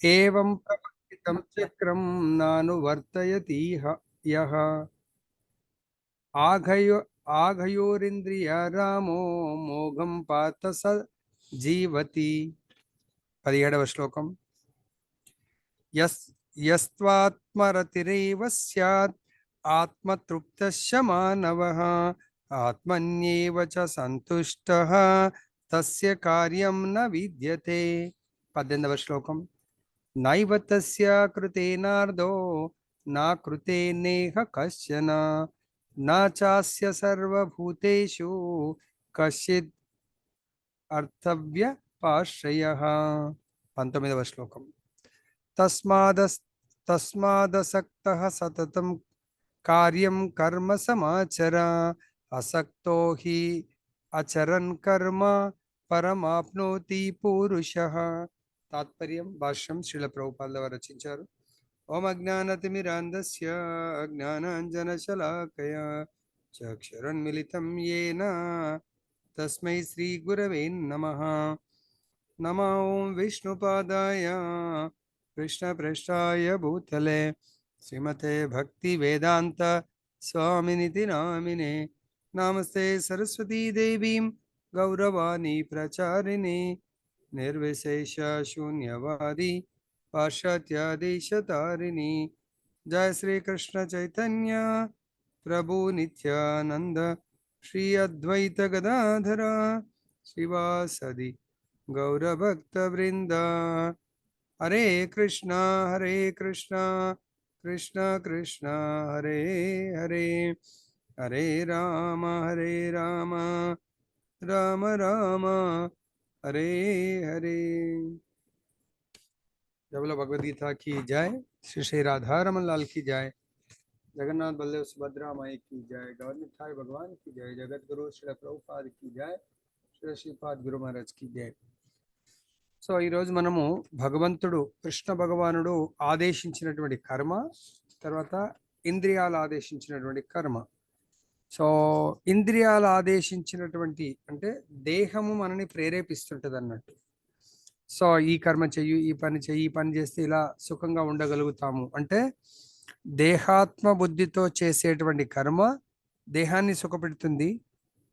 ఏవం ప్రవర్తితం చక్రం నానువర్తయతీహ యః ఆఘయో ఆఘయోరింద్రియ రామో మోఘం పాత స జీవతి. 17వ శ్లోకం. యస్త్వాత్మరతిరేవ స్యాత్ ఆత్మతృప్తస్య మానవః ఆత్మన్యేవ చ సంతుష్టః తస్య కార్యం న విద్యతే. 18వ శ్లోకం. నైవ తస్య కృతేనార్ధో నా కృతేనేహ కశ్చన నా చాస్య సర్వభూతేషు కశ్చిద్ అర్థవ్యపాశ్రయః. 19వ శ్లోకం. తస్మాదసక్తః సతతం కార్యం కర్మ సమాచర అసక్తో హి అచరన్ కర్మ పరమాప్నోతి పురుషః. తాత్పర్యం భాష్యం శ్రీల ప్రభుపాదుల వారు రచించారు. ఓం అజ్ఞానతిమిరాంధస్య జ్ఞానాంజనశలాకయా చక్షురున్మిలితం యేన తస్మై శ్రీ గురవే నమః. నమో ఓం విష్ణుపాదాయ కృష్ణప్రేష్ఠాయ భూతలే శ్రీమతే భక్తి వేదాంత స్వామినితి నామినే. నమస్తే సరస్వతీ దేవీం గౌరవాణి ప్రచారిణి నిర్విశేష శూన్యవాది పాశ్చాత్యదేశతారిణి. జయ శ్రీ కృష్ణ చైతన్య ప్రభు నిత్యానంద శ్రీ అద్వైత గదాధర శివాసది గౌరభక్త వృంద. హరే కృష్ణ కృష్ణ కృష్ణ హరే హరే హరే రామ రామ రామ హరే హరే. जबला भगवद गीता की जय. श्री श्री राधा रमन लाल की जय. जगन्नाथ बलदेव सुभद्रा माई की जय. गवर्नमेंट थाई भगवान की जय. जगत गुरु श्री प्रभुपाद की जय. श्री श्रीपाद गुरु महाराज की जय. సో ఈరోజు మనము భగవంతుడు కృష్ణ భగవానుడు ఆదేశించినటువంటి కర్మ, తర్వాత ఇంద్రియాలు ఆదేశించినటువంటి కర్మ. సో ఇంద్రియాలు ఆదేశించినటువంటి అంటే దేహము మనని ప్రేరేపిస్తుంటది అన్నట్టు. సో ఈ కర్మ చెయ్యి, ఈ పని చెయ్యి, ఈ పని చేస్తే ఇలా సుఖంగా ఉండగలుగుతాము అంటే దేహాత్మ బుద్ధితో చేసేటువంటి కర్మ దేహాన్ని సుఖపెడుతుంది.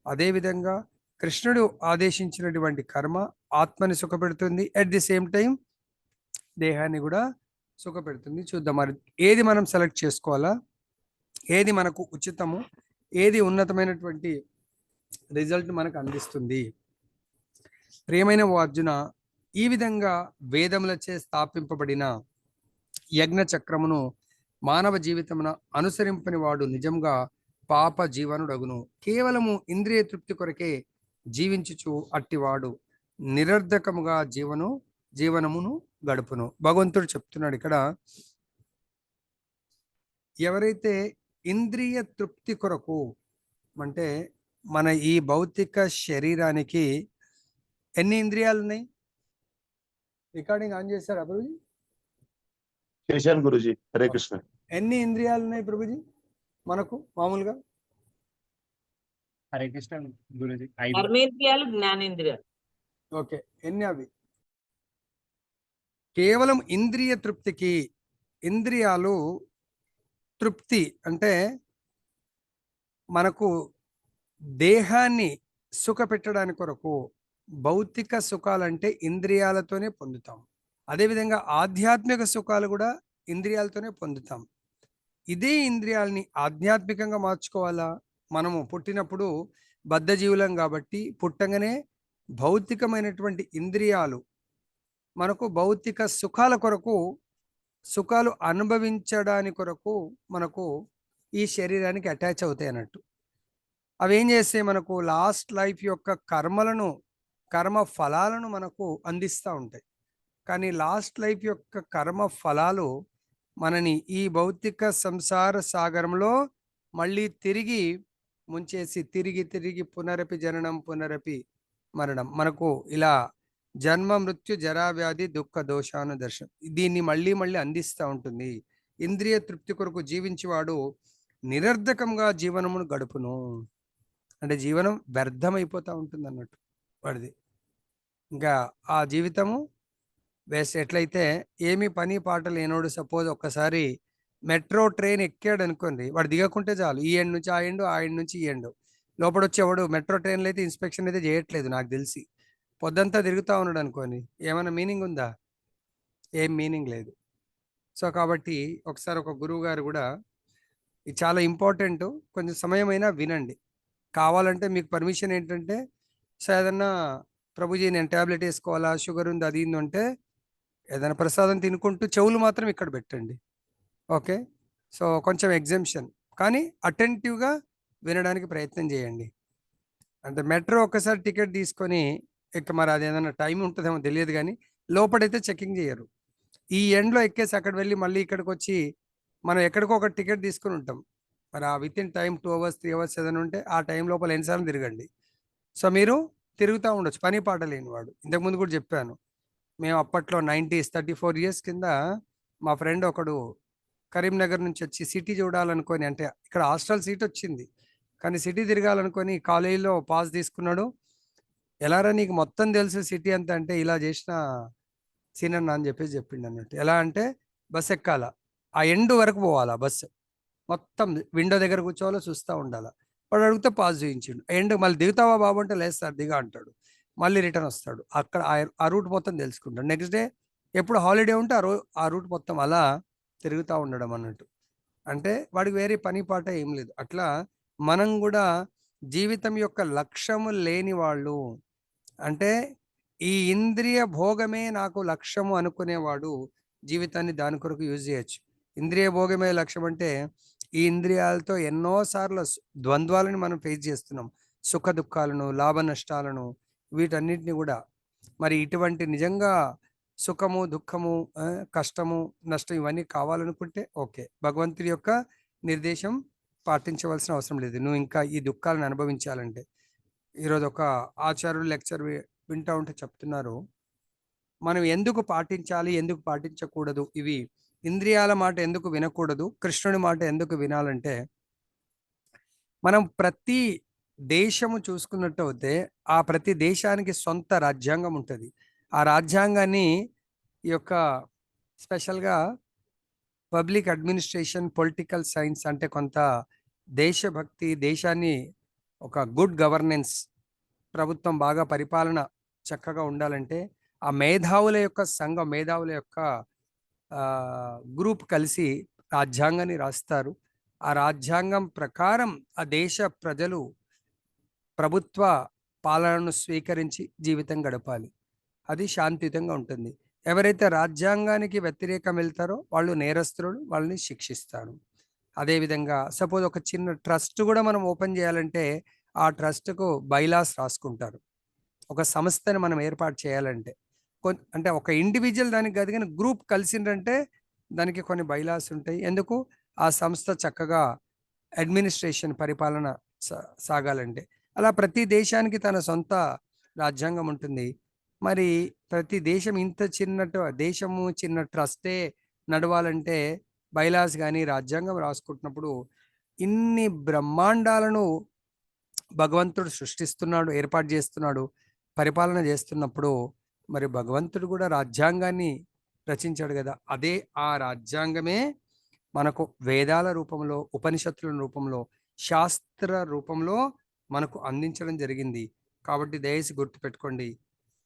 అదేవిధంగా కృష్ణుడు ఆదేశించినటువంటి కర్మ ఆత్మని సుఖపెడుతుంది. అట్ ది సేమ్ టైం దేహాన్ని కూడా సుఖపెడుతుంది. చూద్దాం మరి ఏది మనం సెలెక్ట్ చేసుకోవాలా, ఏది మనకు ఉచితము, ఏది ఉన్నతమైనటువంటి రిజల్ట్ మనకు అందిస్తుంది. ప్రియమైన ఓ అర్జున, ఈ విధంగా వేదములచే స్థాపింపబడిన యజ్ఞ చక్రమును మానవ జీవితమున అనుసరింపని వాడు నిజంగా పాప జీవనుడగును. కేవలము ఇంద్రియ తృప్తి కొరకే జీవించుచు అట్టివాడు నిరర్ధకముగా జీవనమును గడుపును. భగవంతుడు చెప్తున్నాడు ఇక్కడ, ఎవరైతే ఇంద్రియ తృప్తి కొరకు అంటే మన ఈ భౌతిక శరీరానికి ఎన్ని ఇంద్రియాలు ఉన్నాయి? రికార్డింగ్ ఆన్ చేశారా ప్రభుజీ? చేశాను గురుజీ. హరే కృష్ణ. ఎన్ని ఇంద్రియాలు ఉన్నాయి ప్రభుజీ మనకు మామూలుగా? హరే కృష్ణ గురుజీ. కర్మేంద్రియాలు, జ్ఞానేంద్రియాలు. ఓకే, ఎన్ని అవి? కేవలం ఇంద్రియ తృప్తికి, ఇంద్రియాలు తృప్తి అంటే మనకు దేహాన్ని సుఖ పెట్టడానికి కొరకు భౌతిక సుఖాలంటే ఇంద్రియాలతోనే పొందుతాం. అదేవిధంగా ఆధ్యాత్మిక సుఖాలు కూడా ఇంద్రియాలతోనే పొందుతాం. ఇదే ఇంద్రియాలని ఆధ్యాత్మికంగా మార్చుకోవాలా? మనము పుట్టినప్పుడు బద్ధజీవులం కాబట్టి పుట్టంగానే భౌతికమైనటువంటి ఇంద్రియాలు మనకు భౌతిక సుఖాల కొరకు, సుఖాలు అనుభవించడానికి కొరకు మనకు ఈ శరీరానికి అటాచ్ అవుతాయి అన్నట్టు. అవి ఏం చేస్తే మనకు లాస్ట్ లైఫ్ యొక్క కర్మ ఫలాలను మనకు అందిస్తూ ఉంటాయి. కానీ లాస్ట్ లైఫ్ యొక్క కర్మ ఫలాలు మనని ఈ భౌతిక సంసార సాగరంలో మళ్ళీ తిరిగి ముంచేసి తిరిగి తిరిగి పునరపి జననం పునరపి మరణం, మనకు ఇలా జన్మ మృత్యు జరా వ్యాధి దుఃఖ దోషాను దర్శనం, దీన్ని మళ్ళీ మళ్ళీ అందిస్తూ ఉంటుంది. ఇంద్రియ తృప్తి కొరకు జీవించేవాడు నిరర్ధకంగా జీవనమును గడుపును అంటే జీవనం వ్యర్థమైపోతూ ఉంటుంది అన్నట్టు వాడిది. ఇంకా ఆ జీవితము వేస్ట్. ఎట్లయితే ఏమి పని పాట లేనోడు సపోజ్ ఒక్కసారి మెట్రో ట్రైన్ ఎక్కాడు అనుకోండి, వాడు దిగకుంటే చాలు, ఈ ఎండ్ నుంచి ఆ ఎండు, ఆ ఎండ్ నుంచి ఈ ఎండు, లోపల వచ్చేవాడు మెట్రో ట్రైన్లో అయితే ఇన్స్పెక్షన్ అయితే చేయట్లేదు నాకు తెలిసి, పొద్దంతా తిరుగుతూ ఉన్నాడు అనుకోని, ఏమైనా మీనింగ్ ఉందా? ఏం మీనింగ్ లేదు. సో కాబట్టి ఒకసారి ఒక గురువు గారు కూడా, ఇది చాలా ఇంపార్టెంట్, కొంచెం సమయమైనా వినండి. కావాలంటే మీకు పర్మిషన్ ఏంటంటే, సో ఏదన్నా ప్రభుజీ నేను ట్యాబ్లెట్ వేసుకోవాలా, షుగర్ ఉంది, అది ఇది అంటే ఏదైనా ప్రసాదం తినుకుంటూ చెవులు మాత్రం ఇక్కడ పెట్టండి. ఓకే, సో కొంచెం ఎగ్జామ్షన్, కానీ అటెంటివ్గా వినడానికి ప్రయత్నం చేయండి. అంటే మెట్రో ఒక్కసారి టికెట్ తీసుకొని ఇక మరి అది ఏదైనా టైం ఉంటుందేమో తెలియదు, కానీ లోపలైతే చెకింగ్ చేయరు. ఈ ఎండ్లో ఎక్కేసి అక్కడ వెళ్ళి మళ్ళీ ఇక్కడికి వచ్చి మనం ఎక్కడికో ఒక టికెట్ తీసుకుని ఉంటాం, మరి ఆ with in time 2 hours 3 hours ఏదైనా ఉంటే ఆ టైం లోపల ఎన్నిసార్లు తిరగండి. సో మీరు తిరుగుతూ ఉండొచ్చు, పని పాట లేనివాడు. ఇంతకుముందు కూడా చెప్పాను, మేము అప్పట్లో 90s 34 years కింద మా ఫ్రెండ్ ఒకడు కరీంనగర్ నుంచి వచ్చి సిటీ చూడాలనుకొని, అంటే ఇక్కడ హాస్టల్ సీట్ వచ్చింది కానీ సిటీ తిరగాలనుకొని కాలేజీలో పాస్ తీసుకున్నాడు. ఎలారా నీకు మొత్తం తెలుసు సిటీ అంతా అంటే, ఇలా చేసిన సీనన్న అని చెప్పేసి చెప్పిండు అన్నట్టు. ఎలా అంటే బస్ ఎక్కాల, ఆ ఎండ్ వరకు పోవాలా బస్సు, మొత్తం విండో దగ్గర కూర్చోవాలో చూస్తూ ఉండాలి. వాడు అడిగితే పాస్ చూయించిండు, ఎండ్ మళ్ళీ దిగుతావా బాబు అంటే లేదు సార్ దిగా అంటాడు, మళ్ళీ రిటర్న్ వస్తాడు. అక్కడ ఆ రూట్ మొత్తం తెలుసుకుంటాడు. నెక్స్ట్ డే ఎప్పుడు హాలిడే ఉంటే ఆ రూట్ మొత్తం అలా తిరుగుతూ ఉండడం అన్నట్టు. అంటే వాడికి వేరే పని పాట ఏం లేదు. అట్లా మనం కూడా జీవితం యొక్క లక్ష్యము లేని వాళ్ళు, అంటే ఈ ఇంద్రియ భోగమే నాకు లక్ష్యము అనుకునేవాడు జీవితాన్ని దాని కొరకు యూజ్ చేయొచ్చు. ఇంద్రియ భోగమే లక్ష్యం అంటే ఈ ఇంద్రియాలతో ఎన్నోసార్లు ద్వంద్వాలను మనం ఫేస్ చేస్తున్నాం, సుఖ దుఃఖాలను, లాభ నష్టాలను, వీటన్నిటిని కూడా. మరి ఇటువంటి నిజంగా సుఖము దుఃఖము, కష్టము నష్టం ఇవన్నీ కావాలనుకుంటే ఓకే, భగవంతుడి యొక్క నిర్దేశం పాటించవలసిన అవసరం లేదు. నువ్వు ఇంకా ఈ దుఃఖాలను అనుభవించాలంటే, ఈరోజు ఒక ఆచార్యుడు లెక్చర్ వింటా ఉంటే చెప్తున్నారు, మనం ఎందుకు పాటించాలి ఎందుకు పాటించకూడదు, ఇవి ఇంద్రియాల మాట ఎందుకు వినకూడదు, కృష్ణుడి మాట ఎందుకు వినాలంటే, మనం ప్రతి దేశము చూసుకున్నట్టు అయితే ఆ ప్రతి దేశానికి సొంత రాజ్యాంగం ఉంటుంది. ఆ రాజ్యాంగాన్ని ఈ యొక్క స్పెషల్గా పబ్లిక్ అడ్మినిస్ట్రేషన్, పొలిటికల్ సైన్స్ అంటే కొంత దేశభక్తి, దేశాన్ని ఒక గుడ్ గవర్నెన్స్, ప్రభుత్వం బాగా పరిపాలన చక్కగా ఉండాలంటే ఆ మేధావుల యొక్క సంఘం, మేధావుల యొక్క గ్రూప్ కలిసి రాజ్యాంగాన్ని రాస్తారు. ఆ రాజ్యాంగం ప్రకారం ఆ దేశ ప్రజలు ప్రభుత్వ పాలనను స్వీకరించి జీవితం గడపాలి. అది శాంతియుతంగా ఉంటుంది. ఎవరైతే రాజ్యాంగానికి వ్యతిరేకం వెళ్తారో వాళ్ళు నేరస్తులు, వాళ్ళని శిక్షిస్తారు. అదేవిధంగా సపోజ్ ఒక చిన్న ట్రస్ట్ కూడా మనం ఓపెన్ చేయాలంటే ఆ ట్రస్ట్కు బైలాస్ రాసుకుంటారు. ఒక సంస్థని మనం ఏర్పాటు చేయాలంటే అంటే ఒక ఇండివిజువల్ దానికి కాదు, కానీ గ్రూప్ కలిసిందంటే దానికి కొన్ని బైలాస్ ఉంటాయి. ఎందుకు? ఆ సంస్థ చక్కగా అడ్మినిస్ట్రేషన్, పరిపాలన సాగాలంటే. అలా ప్రతి దేశానికి తన సొంత రాజ్యాంగం ఉంటుంది. మరి ప్రతి దేశం ఇంత దేశము చిన్న ట్రస్టే నడవాలంటే బైలాస్ కానీ రాజ్యాంగం రాసుకుంటున్నప్పుడు ఇన్ని బ్రహ్మాండాలను భగవంతుడు సృష్టిస్తున్నాడు, ఏర్పాటు చేస్తున్నాడు, పరిపాలన చేస్తున్నప్పుడు మరి భగవంతుడు కూడా రాజ్యాంగాన్ని రచించాడు కదా. అదే ఆ రాజ్యాంగమే మనకు వేదాల రూపంలో, ఉపనిషత్తుల రూపంలో, శాస్త్ర రూపంలో మనకు అందించడం జరిగింది. కాబట్టి దయచేసి గుర్తుపెట్టుకోండి,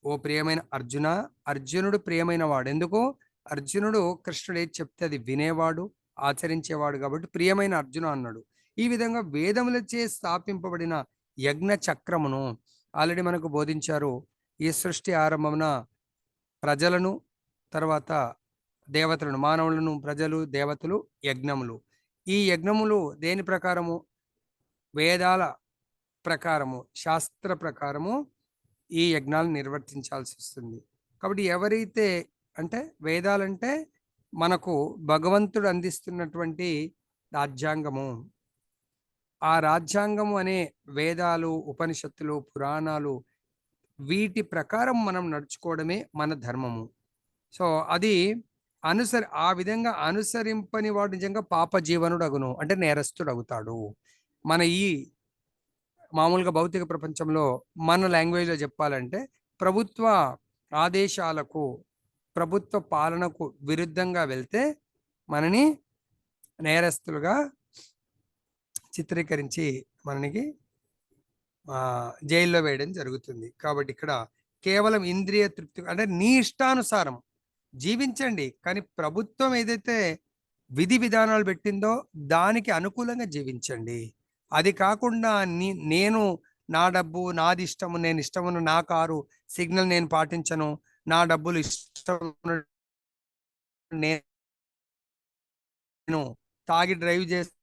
ఓ ప్రియమైన అర్జున, అర్జునుడు ప్రియమైన వాడు. ఎందుకు? అర్జునుడు కృష్ణుడు ఏది చెప్తే అది వినేవాడు, ఆచరించేవాడు కాబట్టి ప్రియమైన అర్జున అన్నాడు. ఈ విధంగా వేదములచే స్థాపింపబడిన యజ్ఞ చక్రమును ఆల్రెడీ మనకు బోధించారు. ఈ సృష్టి ఆరంభమున ప్రజలను, తర్వాత దేవతలను, మానవులను, ప్రజలు, దేవతలు, యజ్ఞములు. ఈ యజ్ఞములు దేని ప్రకారము? వేదాల ప్రకారము, శాస్త్ర ప్రకారము ఈ యజ్ఞాలను నిర్వర్తించాల్సి వస్తుంది. కాబట్టి ఎవరైతే, అంటే వేదాలంటే మనకు భగవంతుడు అందిస్తున్నటువంటి రాజ్యాంగము. ఆ రాజ్యాంగము అనే వేదాలు, ఉపనిషత్తులు, పురాణాలు, వీటి ప్రకారం మనం నడుచుకోవడమే మన ధర్మము. సో అది ఆ విధంగా అనుసరింపని వాడు నిజంగా పాప జీవనుడు అగును, అంటే నేరస్తుడు అవుతాడు. మన ఈ మామూలుగా భౌతిక ప్రపంచంలో మన లాంగ్వేజ్లో చెప్పాలంటే ప్రభుత్వ ఆదేశాలకు ప్రభుత్వ పాలనకు విరుద్ధంగా వెళ్తే మనని నేరస్తులుగా చిత్రీకరించి మనకి జైల్లో వేయడం జరుగుతుంది. కాబట్టి ఇక్కడ కేవలం ఇంద్రియ తృప్తి అంటే నీ ఇష్టానుసారం జీవించండి, కానీ ప్రభుత్వం ఏదైతే విధి విధానాలు పెట్టిందో దానికి అనుకూలంగా జీవించండి. అది కాకుండా నేను నా డబ్బు నాది ఇష్టము, నేను ఇష్టమున్న నా కారు సిగ్నల్ నేను పాటించను, నా డబ్బులు ఇష్టం నేను తాగి డ్రైవ్ చేస్తానంటే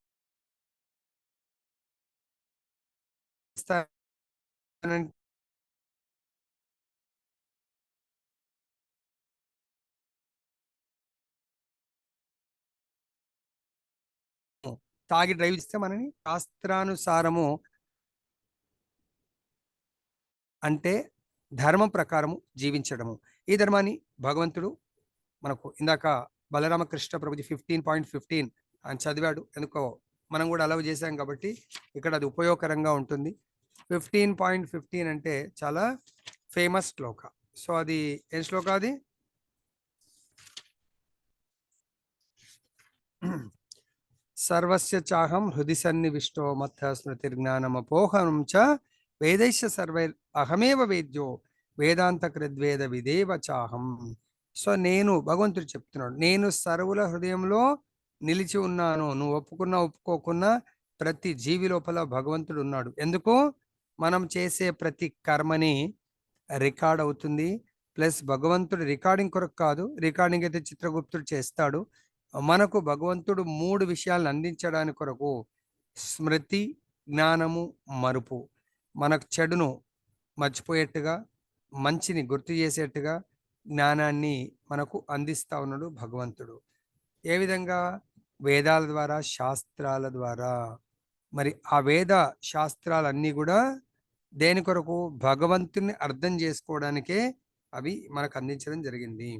తాగి డ్రైవ్ చేస్తే మనని శాస్త్రానుసారము అంటే ధర్మం ప్రకారము జీవించడము. ఈ ధర్మాన్ని భగవంతుడు మనకు ఇందాక బలరామకృష్ణ ప్రభుజీ 15.15 అని చదివాడు. ఎందుకో మనం కూడా అలవ్ చేశాం కాబట్టి ఇక్కడ అది ఉపయోగకరంగా ఉంటుంది. 15.15 అంటే చాలా ఫేమస్ శ్లోక. సో అది ఏం శ్లోక అది? సర్వస్య చాహం హృది సన్నివిష్టో మత్త స్మృతిర్జ్ఞానమపోహనం చ వేదైశ్య సర్వై అహమేవ వేద్యో వేదాంత కృద్వేద విదేవ చాహం. సో నేను భగవంతుడు చెప్తున్నాడు, నేను సర్వుల హృదయంలో నిలిచి ఉన్నాను. నువ్వు ఒప్పుకున్నా ఒప్పుకోకున్నా ప్రతి జీవి లోపల భగవంతుడు ఉన్నాడు. ఎందుకు? మనం చేసే ప్రతి కర్మని రికార్డ్ అవుతుంది. ప్లస్ భగవంతుడు రికార్డింగ్ కొరకు కాదు, రికార్డింగ్ అయితే చిత్రగుప్తుడు చేస్తాడు. మనకు భగవంతుడు 3 విషయాలను అందించడానికి కొరకు స్మృతి, జ్ఞానము, మరుపు. మనకు చెడును మర్చిపోయేట్టుగా, మంచిని గుర్తు చేసేట్టుగా జ్ఞానాన్ని మనకు అందిస్తా ఉన్నాడు భగవంతుడు. ఏ విధంగా? వేదాల ద్వారా, శాస్త్రాల ద్వారా. మరి ఆ వేద శాస్త్రాలన్నీ కూడా దేని కొరకు? భగవంతుని అర్థం చేసుకోవడానికే అవి మనకు అందించడం జరిగింది.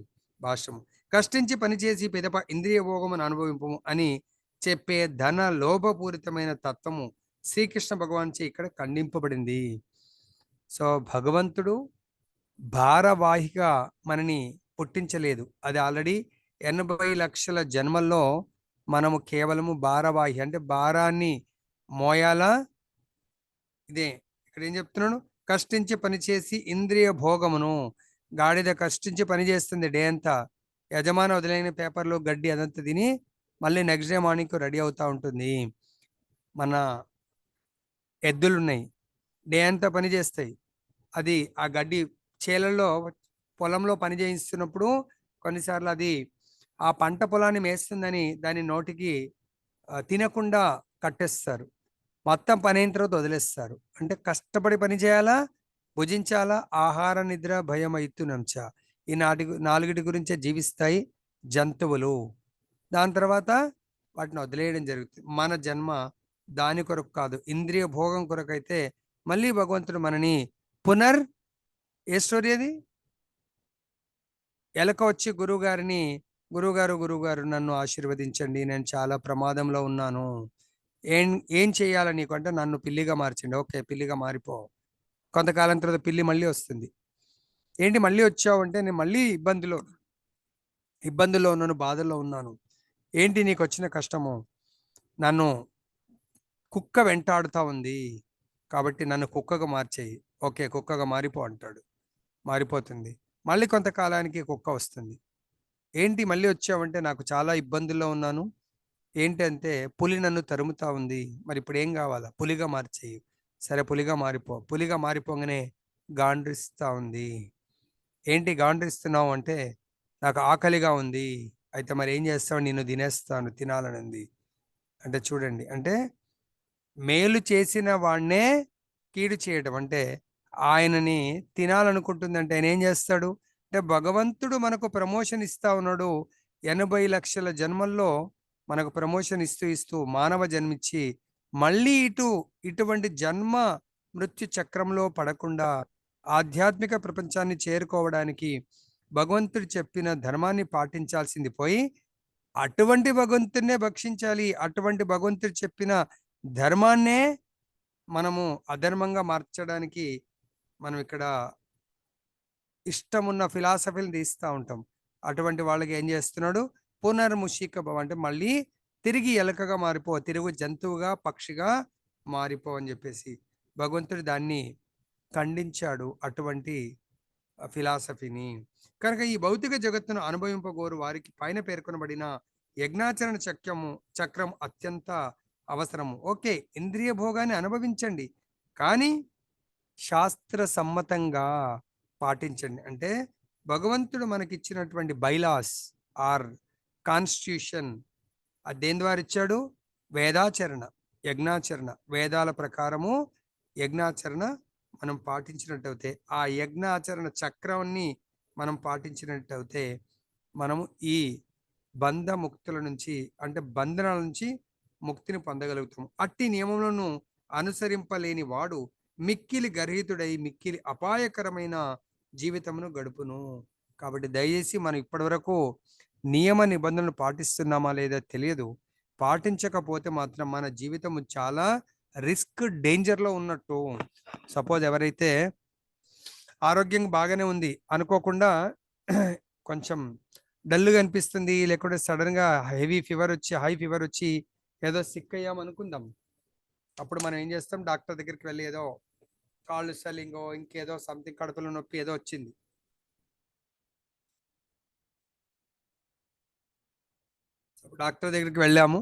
భాష్యము కష్టించి పనిచేసి పిదప ఇంద్రియ భోగమును అనుభవింపము అని చెప్పే ధన లోభపూరితమైన తత్వము శ్రీకృష్ణ భగవాన్ చే ఇక్కడ ఖండింపబడింది. సో భగవంతుడు భారవాహిగా మనని పుట్టించలేదు. అది ఆల్రెడీ 80 లక్షల జన్మల్లో మనము కేవలము భారవాహి అంటే భారాన్ని మోయాలా. ఇదే ఇక్కడ ఏం చెప్తున్నాను? కష్టించి పనిచేసి ఇంద్రియ భోగమును. గాడిద కష్టించి పని చేస్తుంది డే అంతా, యజమాని వదిలేని పేపర్లు గడ్డి అదంతా తిని మళ్ళీ నెక్స్ట్ డే మార్నింగ్ రెడీ అవుతూ ఉంటుంది. మన ఎద్దులున్నాయి, డే అంతా పని చేస్తాయి. అది ఆ గడ్డి చేలల్లో పొలంలో పని చేయిస్తున్నప్పుడు కొన్నిసార్లు అది ఆ పంట పొలాన్ని మేస్తుందని దాని నోటికి తినకుండా కట్టేస్తారు. మొత్తం పని అయిన తర్వాత వదిలేస్తారు. అంటే కష్టపడి పని చేయాలా, భుజించాలా. ఆహార నిద్ర భయం అయితునంచ. ఈ 4 గురించే జీవిస్తాయి జంతువులు. దాని తర్వాత వాటిని వదిలేయడం జరుగుతుంది. మన జన్మ దాని కొరకు కాదు, ఇంద్రియ భోగం కొరకు. అయితే మళ్ళీ భగవంతుడు మనని ఏ స్టోరీ అది? ఎలక వచ్చి గురువుగారు నన్ను ఆశీర్వదించండి, నేను చాలా ప్రమాదంలో ఉన్నాను, ఏం చేయాలి నీకు అంటే నన్ను పిల్లిగా మార్చండి. ఓకే, పిల్లిగా మారిపో. కొంతకాలం తర్వాత పిల్లి మళ్ళీ వస్తుంది. ఏంటి మళ్ళీ వచ్చావు అంటే నేను మళ్ళీ ఇబ్బందుల్లో ఉన్నాను, బాధల్లో ఉన్నాను. ఏంటి నీకు వచ్చిన కష్టము? నన్ను కుక్క వెంటాడుతా ఉంది, కాబట్టి నన్ను కుక్కగా మార్చేయి. ఓకే, కుక్కగా మారిపో అంటాడు. మారిపోతుంది. మళ్ళీ కొంతకాలానికి కుక్క వస్తుంది. ఏంటి మళ్ళీ వచ్చావంటే నాకు చాలా ఇబ్బందుల్లో ఉన్నాను. ఏంటంటే పులి నన్ను తరుముతా ఉంది, మరి ఇప్పుడు ఏం కావాలా? పులిగా మార్చేయి. సరే, పులిగా మారిపో. పులిగా మారిపోగానే గాండ్రిస్తా ఉంది. ఏంటి గాండ్రిస్తున్నావు అంటే నాకు ఆకలిగా ఉంది. అయితే మరి ఏం చేస్తావు? నిన్ను తినేస్తాను, తినాలని ఉంది. అంటే చూడండి, అంటే మేలు చేసిన వాడినే కీడు చేయడం. అంటే ఆయనని తినాలనుకుంటుందంటే ఆయన ఏం చేస్తాడు అంటే భగవంతుడు మనకు ప్రమోషన్ ఇస్తా ఉన్నాడు. 80 లక్షల జన్మల్లో మనకు ప్రమోషన్ ఇస్తూ మానవ జన్మిచ్చి మళ్ళీ ఇటువంటి జన్మ మృత్యు చక్రంలో పడకుండా ఆధ్యాత్మిక ప్రపంచాన్ని చేరుకోవడానికి భగవంతుడు చెప్పిన ధర్మాన్ని పాటించాల్సింది పోయి అటువంటి భగవంతుడినే భక్షించాలి. అటువంటి భగవంతుడు చెప్పిన ధర్మాన్నే మనము అధర్మంగా మార్చడానికి మనం ఇక్కడ ఇష్టమున్న ఫిలాసఫీని తీస్తూ ఉంటాం. అటువంటి వాళ్ళకి ఏం చేస్తున్నాడు? పునర్ముషిక భవ అంటే మళ్ళీ తిరిగి ఎలకగా మారిపో, తిరుగు జంతువుగా పక్షిగా మారిపో అని చెప్పేసి భగవంతుడు దాన్ని ఖండించాడు, అటువంటి ఫిలాసఫీని. కనుక ఈ భౌతిక జగత్తును అనుభవింపగోరు వారికి పైన పేర్కొనబడిన యజ్ఞాచరణ చక్రం అత్యంత అవసరము. ఓకే, ఇంద్రియ భోగాన్ని అనుభవించండి, కానీ శాస్త్ర సమ్మతంగా పాటించండి. అంటే భగవంతుడు మనకిచ్చినటువంటి బైలాస్ ఆర్ కాన్స్టిట్యూషన్ అది దేని ద్వారా ఇచ్చాడు? వేదాచరణ, యజ్ఞాచరణ. వేదాల ప్రకారము యజ్ఞాచరణ మనం పాటించినట్టయితే, ఆ యజ్ఞాచరణ చక్రాన్ని మనం పాటించినట్టయితే మనము ఈ బంధ ముక్తుల నుంచి అంటే బంధనాల నుంచి ముక్తిని పొందగలుగుతాము. అట్టి నియమములను అనుసరింపలేని వాడు మిక్కిలి గర్హితుడై మిక్కిలి అపాయకరమైన జీవితమును గడుపును. కాబట్టి దయచేసి మనం ఇప్పటి వరకు నియమ నిబంధనలు పాటిస్తున్నామా లేదా తెలియదు. పాటించకపోతే మాత్రం మన జీవితం చాలా రిస్క్ డేంజర్లో ఉన్నట్టు. సపోజ్ ఎవరైతే ఆరోగ్యం బాగానే ఉంది అనుకోకుండా కొంచెం డల్గా అనిపిస్తుంది, లేకుంటే సడన్గా హెవీ ఫీవర్ వచ్చి హై ఫీవర్ వచ్చి ఏదో సిక్ అయ్యాం అనుకుందాం. అప్పుడు మనం ఏం చేస్తాం? డాక్టర్ దగ్గరికి వెళ్ళి ఏదో కాళ్ళు స్వెల్లింగో ఇంకేదో సంథింగ్ కడుపులో నొప్పి ఏదో వచ్చింది, డాక్టర్ దగ్గరికి వెళ్ళాము,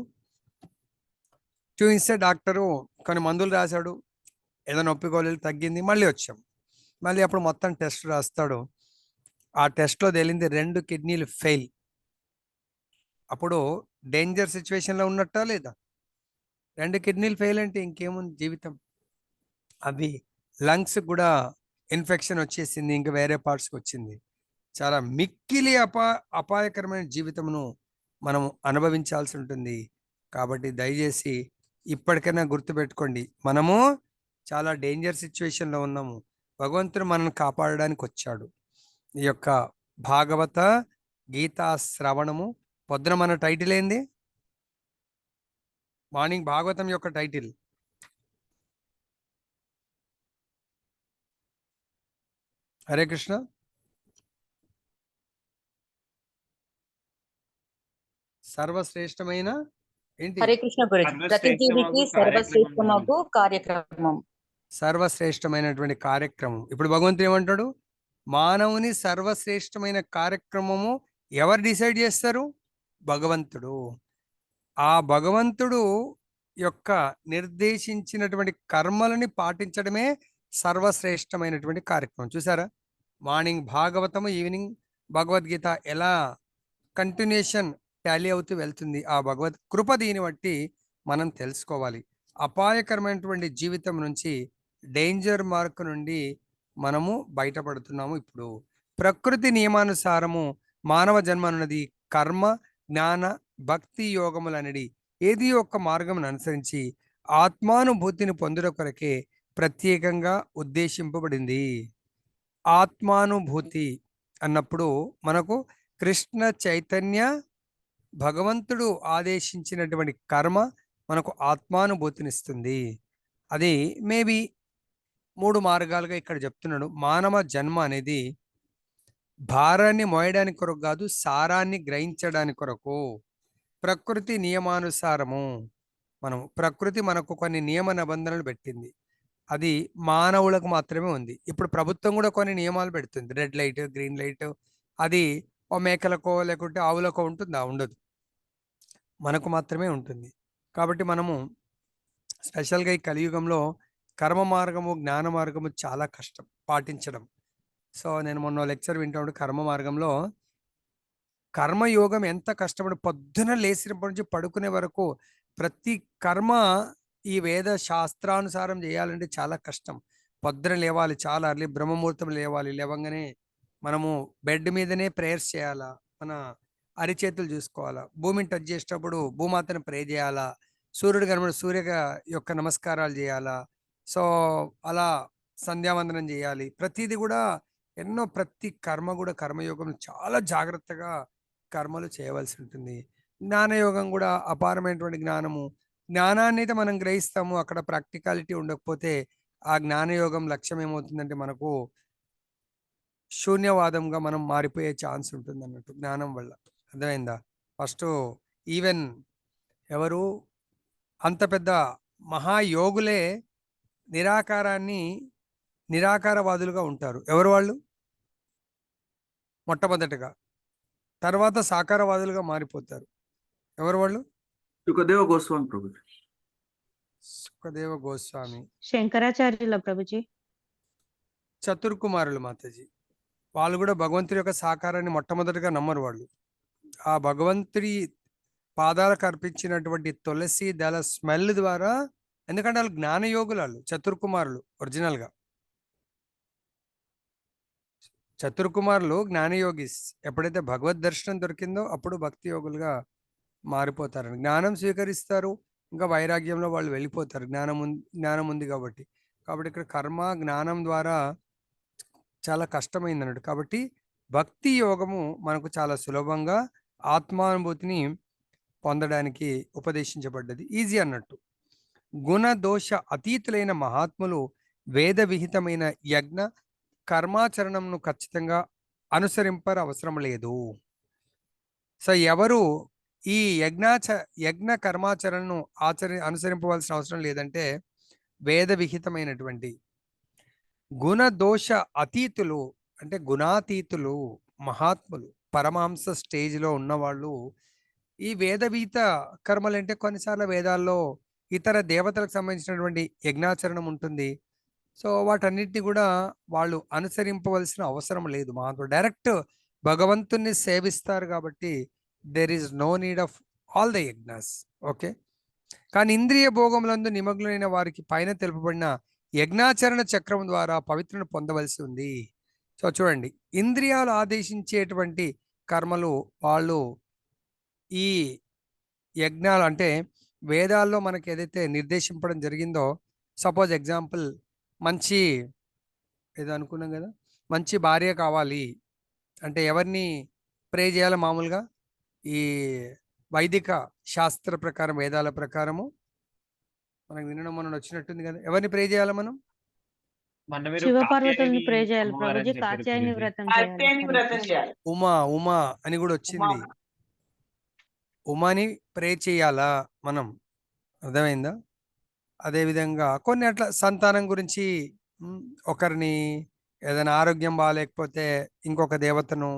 చూపిస్తే డాక్టరు కొన్ని మందులు రాశాడు, ఏదో నొప్పి గోళీలు తగ్గింది, మళ్ళీ వచ్చాం. మళ్ళీ అప్పుడు మొత్తం టెస్ట్ రాస్తాడు. ఆ టెస్ట్లో తేలింది 2 కిడ్నీలు ఫెయిల్. అప్పుడు డేంజర్ సిచ్యువేషన్లో ఉన్నట్టా లేదా? 2 కిడ్నీలు ఫెయిల్ అంటే ఇంకేముంది జీవితం? అవి లంగ్స్ కూడా ఇన్ఫెక్షన్ వచ్చేసింది, ఇంకా వేరే పార్ట్స్కి వచ్చింది. చాలా మిక్కిలి అపాయకరమైన జీవితమును మనము అనుభవించాల్సి ఉంటుంది. కాబట్టి దయచేసి ఇప్పటికైనా గుర్తుపెట్టుకోండి, మనము చాలా డేంజర్ సిచ్యువేషన్లో ఉన్నాము. భగవంతుడు మనల్ని కాపాడడానికి వచ్చాడు. ఈ యొక్క భాగవత గీతా శ్రవణము పొద్దున మన టైటిల్ ఏంది? మార్నింగ్ భాగవతం యొక్క టైటిల్ హరే కృష్ణ. సర్వశ్రేష్టమైన ఏంటి? హరే కృష్ణ గురుజీ. ప్రతి జీవికి సర్వశ్రేష్టమగు కార్యక్రమం. సర్వశ్రేష్టమైనటువంటి కార్యక్రమం. ఇప్పుడు భగవంతుడు ఏమంటాడు? మానవుని సర్వశ్రేష్టమైన కార్యక్రమము ఎవరు డిసైడ్ చేస్తారు? భగవంతుడు. ఆ భగవంతుడు యొక్క నిర్దేశించినటువంటి కర్మలని పాటించడమే సర్వశ్రేష్టమైనటువంటి కార్యక్రమం. చూసారా, మార్నింగ్ భాగవతము, ఈవినింగ్ భగవద్గీత ఎలా కంటిన్యూషన్ టాలీ అవుతూ వెళ్తుంది. ఆ భగవద్ కృప దీన్ని బట్టి మనం తెలుసుకోవాలి. అపాయకరమైనటువంటి జీవితం నుంచి, డేంజర్ మార్క్ నుండి మనము బయటపడుతున్నాము. ఇప్పుడు ప్రకృతి నియమానుసారము మానవ జన్మ అన్నది కర్మ, జ్ఞాన, భక్తి యోగములనడి ఏది ఒక్క మార్గం అనుసరించి ఆత్మానుభూతిని పొందుట కొరకే ప్రత్యేకంగా ఉద్దేశింపబడింది. ఆత్మానుభూతి అన్నప్పుడు మనకు కృష్ణ చైతన్య భగవంతుడు ఆదేశించినటువంటి కర్మ మనకు ఆత్మానుభూతినిస్తుంది. అది మేబీ 3 మార్గాలుగా ఇక్కడ చెప్తున్నాడు. మానవ జన్మ అనేది భారాన్ని మోయడానికి కొరకు కాదు, సారాన్ని గ్రహించడానికి కొరకు. ప్రకృతి నియమానుసారము ప్రకృతి మనకు కొన్ని నియమ నిబంధనలు పెట్టింది. అది మానవులకు మాత్రమే ఉంది. ఇప్పుడు ప్రభుత్వం కూడా కొన్ని నియమాలు పెడుతుంది. Red light, green light. అది ఓ మేకలకో లేకుంటే ఆవులకో ఉంటుందా? ఉండదు, మనకు మాత్రమే ఉంటుంది. కాబట్టి మనము స్పెషల్గా ఈ కలియుగంలో కర్మ మార్గము, జ్ఞాన మార్గము చాలా కష్టం పాటించడం. సో నేను మొన్న లెక్చర్ వింటాడు, కర్మ మార్గంలో కర్మయోగం ఎంత కష్టపడి పొద్దున లేచినప్పటి నుంచి పడుకునే వరకు ప్రతి కర్మ ఈ వేద శాస్త్రానుసారం చేయాలంటే చాలా కష్టం. పొద్దున లేవాలి, చాలా అర్లీ బ్రహ్మముహూర్తం లేవాలి. లేవంగానే మనము బెడ్ మీదనే ప్రేయర్స్ చేయాలా, మన అరిచేతులు చూసుకోవాలా, భూమిని టచ్ చేసేటప్పుడు భూమాతను ప్రే చేయాలా, సూర్యుడు కనబడి సూర్య యొక్క నమస్కారాలు చేయాలా. సో అలా సంధ్యావందనం చేయాలి. ప్రతిదీ కూడా ప్రతి కర్మ కూడా కర్మయోగం చాలా జాగ్రత్తగా కర్మలు చేయవలసి ఉంటుంది. జ్ఞానయోగం కూడా అపారమైనటువంటి జ్ఞానము. జ్ఞానాన్ని అయితే మనం గ్రహిస్తాము, అక్కడ ప్రాక్టికాలిటీ ఉండకపోతే ఆ జ్ఞానయోగం లక్ష్యం ఏమవుతుందంటే మనకు శూన్యవాదంగా మనం మారిపోయే ఛాన్స్ ఉంటుంది అన్నట్టు జ్ఞానం వల్ల. అర్థమైందా? ఫస్ట్ ఈవెన్ ఎవరు అంత పెద్ద మహాయోగులే నిరాకారవాదులుగా ఉంటారు. ఎవరు వాళ్ళు? మొట్టమొదటిగా. తర్వాత సాకారవాదులుగా మారిపోతారు. ఎవరు వాళ్ళు? సుఖదేవ గోస్వామి ప్రభుజీ. సుఖదేవ గోస్వామి, శంకరాచార్యుల ప్రభుజీ. చతుర్కుమారులు మాతాజీ. వాళ్ళు కూడా భగవంతుడి యొక్క సాకారాన్ని మొట్టమొదటిగా నమ్మరు వాళ్ళు. ఆ భగవంతుడి పాదాలకు అర్పించినటువంటి తులసి దళ స్మెల్ ద్వారా, ఎందుకంటే వాళ్ళు జ్ఞానయోగులు, వాళ్ళు చతుర్కుమారులు ఒరిజినల్గా. చతుర్కుమారులు జ్ఞానయోగిస్. ఎప్పుడైతే భగవద్ దర్శనం దొరికిందో అప్పుడు భక్తి యోగులుగా మారిపోతారని. జ్ఞానం స్వీకరిస్తారు, ఇంకా వైరాగ్యంలో వాళ్ళు వెళ్ళిపోతారు. జ్ఞానం ఉంది కాబట్టి. ఇక్కడ కర్మ జ్ఞానం ద్వారా చాలా కష్టమైంది అన్నట్టు. కాబట్టి భక్తి యోగము మనకు చాలా సులభంగా ఆత్మానుభూతిని పొందడానికి ఉపదేశించబడ్డది. ఈజీ అన్నట్టు. గుణ దోష అతీతులైన మహాత్ములు వేద విహితమైన యజ్ఞ కర్మాచరణను ఖచ్చితంగా అనుసరింపర అవసరం లేదు. సో ఎవరు ఈ యజ్ఞ కర్మాచరణను అనుసరింపవలసిన అవసరం లేదంటే వేద విహితమైనటువంటి గుణదోష అతీతులు, అంటే గుణాతీతులు, మహాత్ములు, పరమాంస స్టేజ్లో ఉన్నవాళ్ళు ఈ వేదవిహిత కర్మలు, అంటే కొన్నిసార్లు వేదాల్లో ఇతర దేవతలకు సంబంధించినటువంటి యజ్ఞాచరణం ఉంటుంది. సో వాటన్నిటిని కూడా వాళ్ళు అనుసరింపవలసిన అవసరం లేదు. మహాత్ములు డైరెక్ట్ భగవంతుణ్ణి సేవిస్తారు కాబట్టి there is no need of all the యజ్ఞాస్. ఓకే. కానీ ఇంద్రియ భోగములందు నిమగ్నులైన వారికి పైన తెలుపబడిన యజ్ఞాచరణ చక్రం ద్వారా పవిత్రను పొందవలసి ఉంది. సో చూడండి, ఇంద్రియాలు ఆదేశించేటువంటి కర్మలు వాళ్ళు ఈ యజ్ఞాలు, అంటే వేదాల్లో మనకి ఏదైతే నిర్దేశింపడం జరిగిందో, సపోజ్ ఎగ్జాంపుల్ మంచి ఏదో అనుకున్నాం కదా, మంచి భార్య కావాలి అంటే ఎవరిని ప్రే చేయాలి? మామూలుగా ఈ వైదిక శాస్త్ర ప్రకారం, వేదాల ప్రకారము మనకు వినడం మనం వచ్చినట్టుంది కదా, ఎవరిని ప్రే చేయాలి మనం? శివపార్వతులను ప్రే చేయాలి ప్రభుజీ. కాత్యాయని వ్రతం చేయాలి. ఉమా అని కూడా వచ్చింది. ఉమాని ప్రే చేయాలా మనం? అర్థమైందా? అదేవిధంగా కొన్ని అట్లా సంతానం గురించి, ఒకరిని ఏదైనా ఆరోగ్యం బాగాలేకపోతే ఇంకొక దేవతను,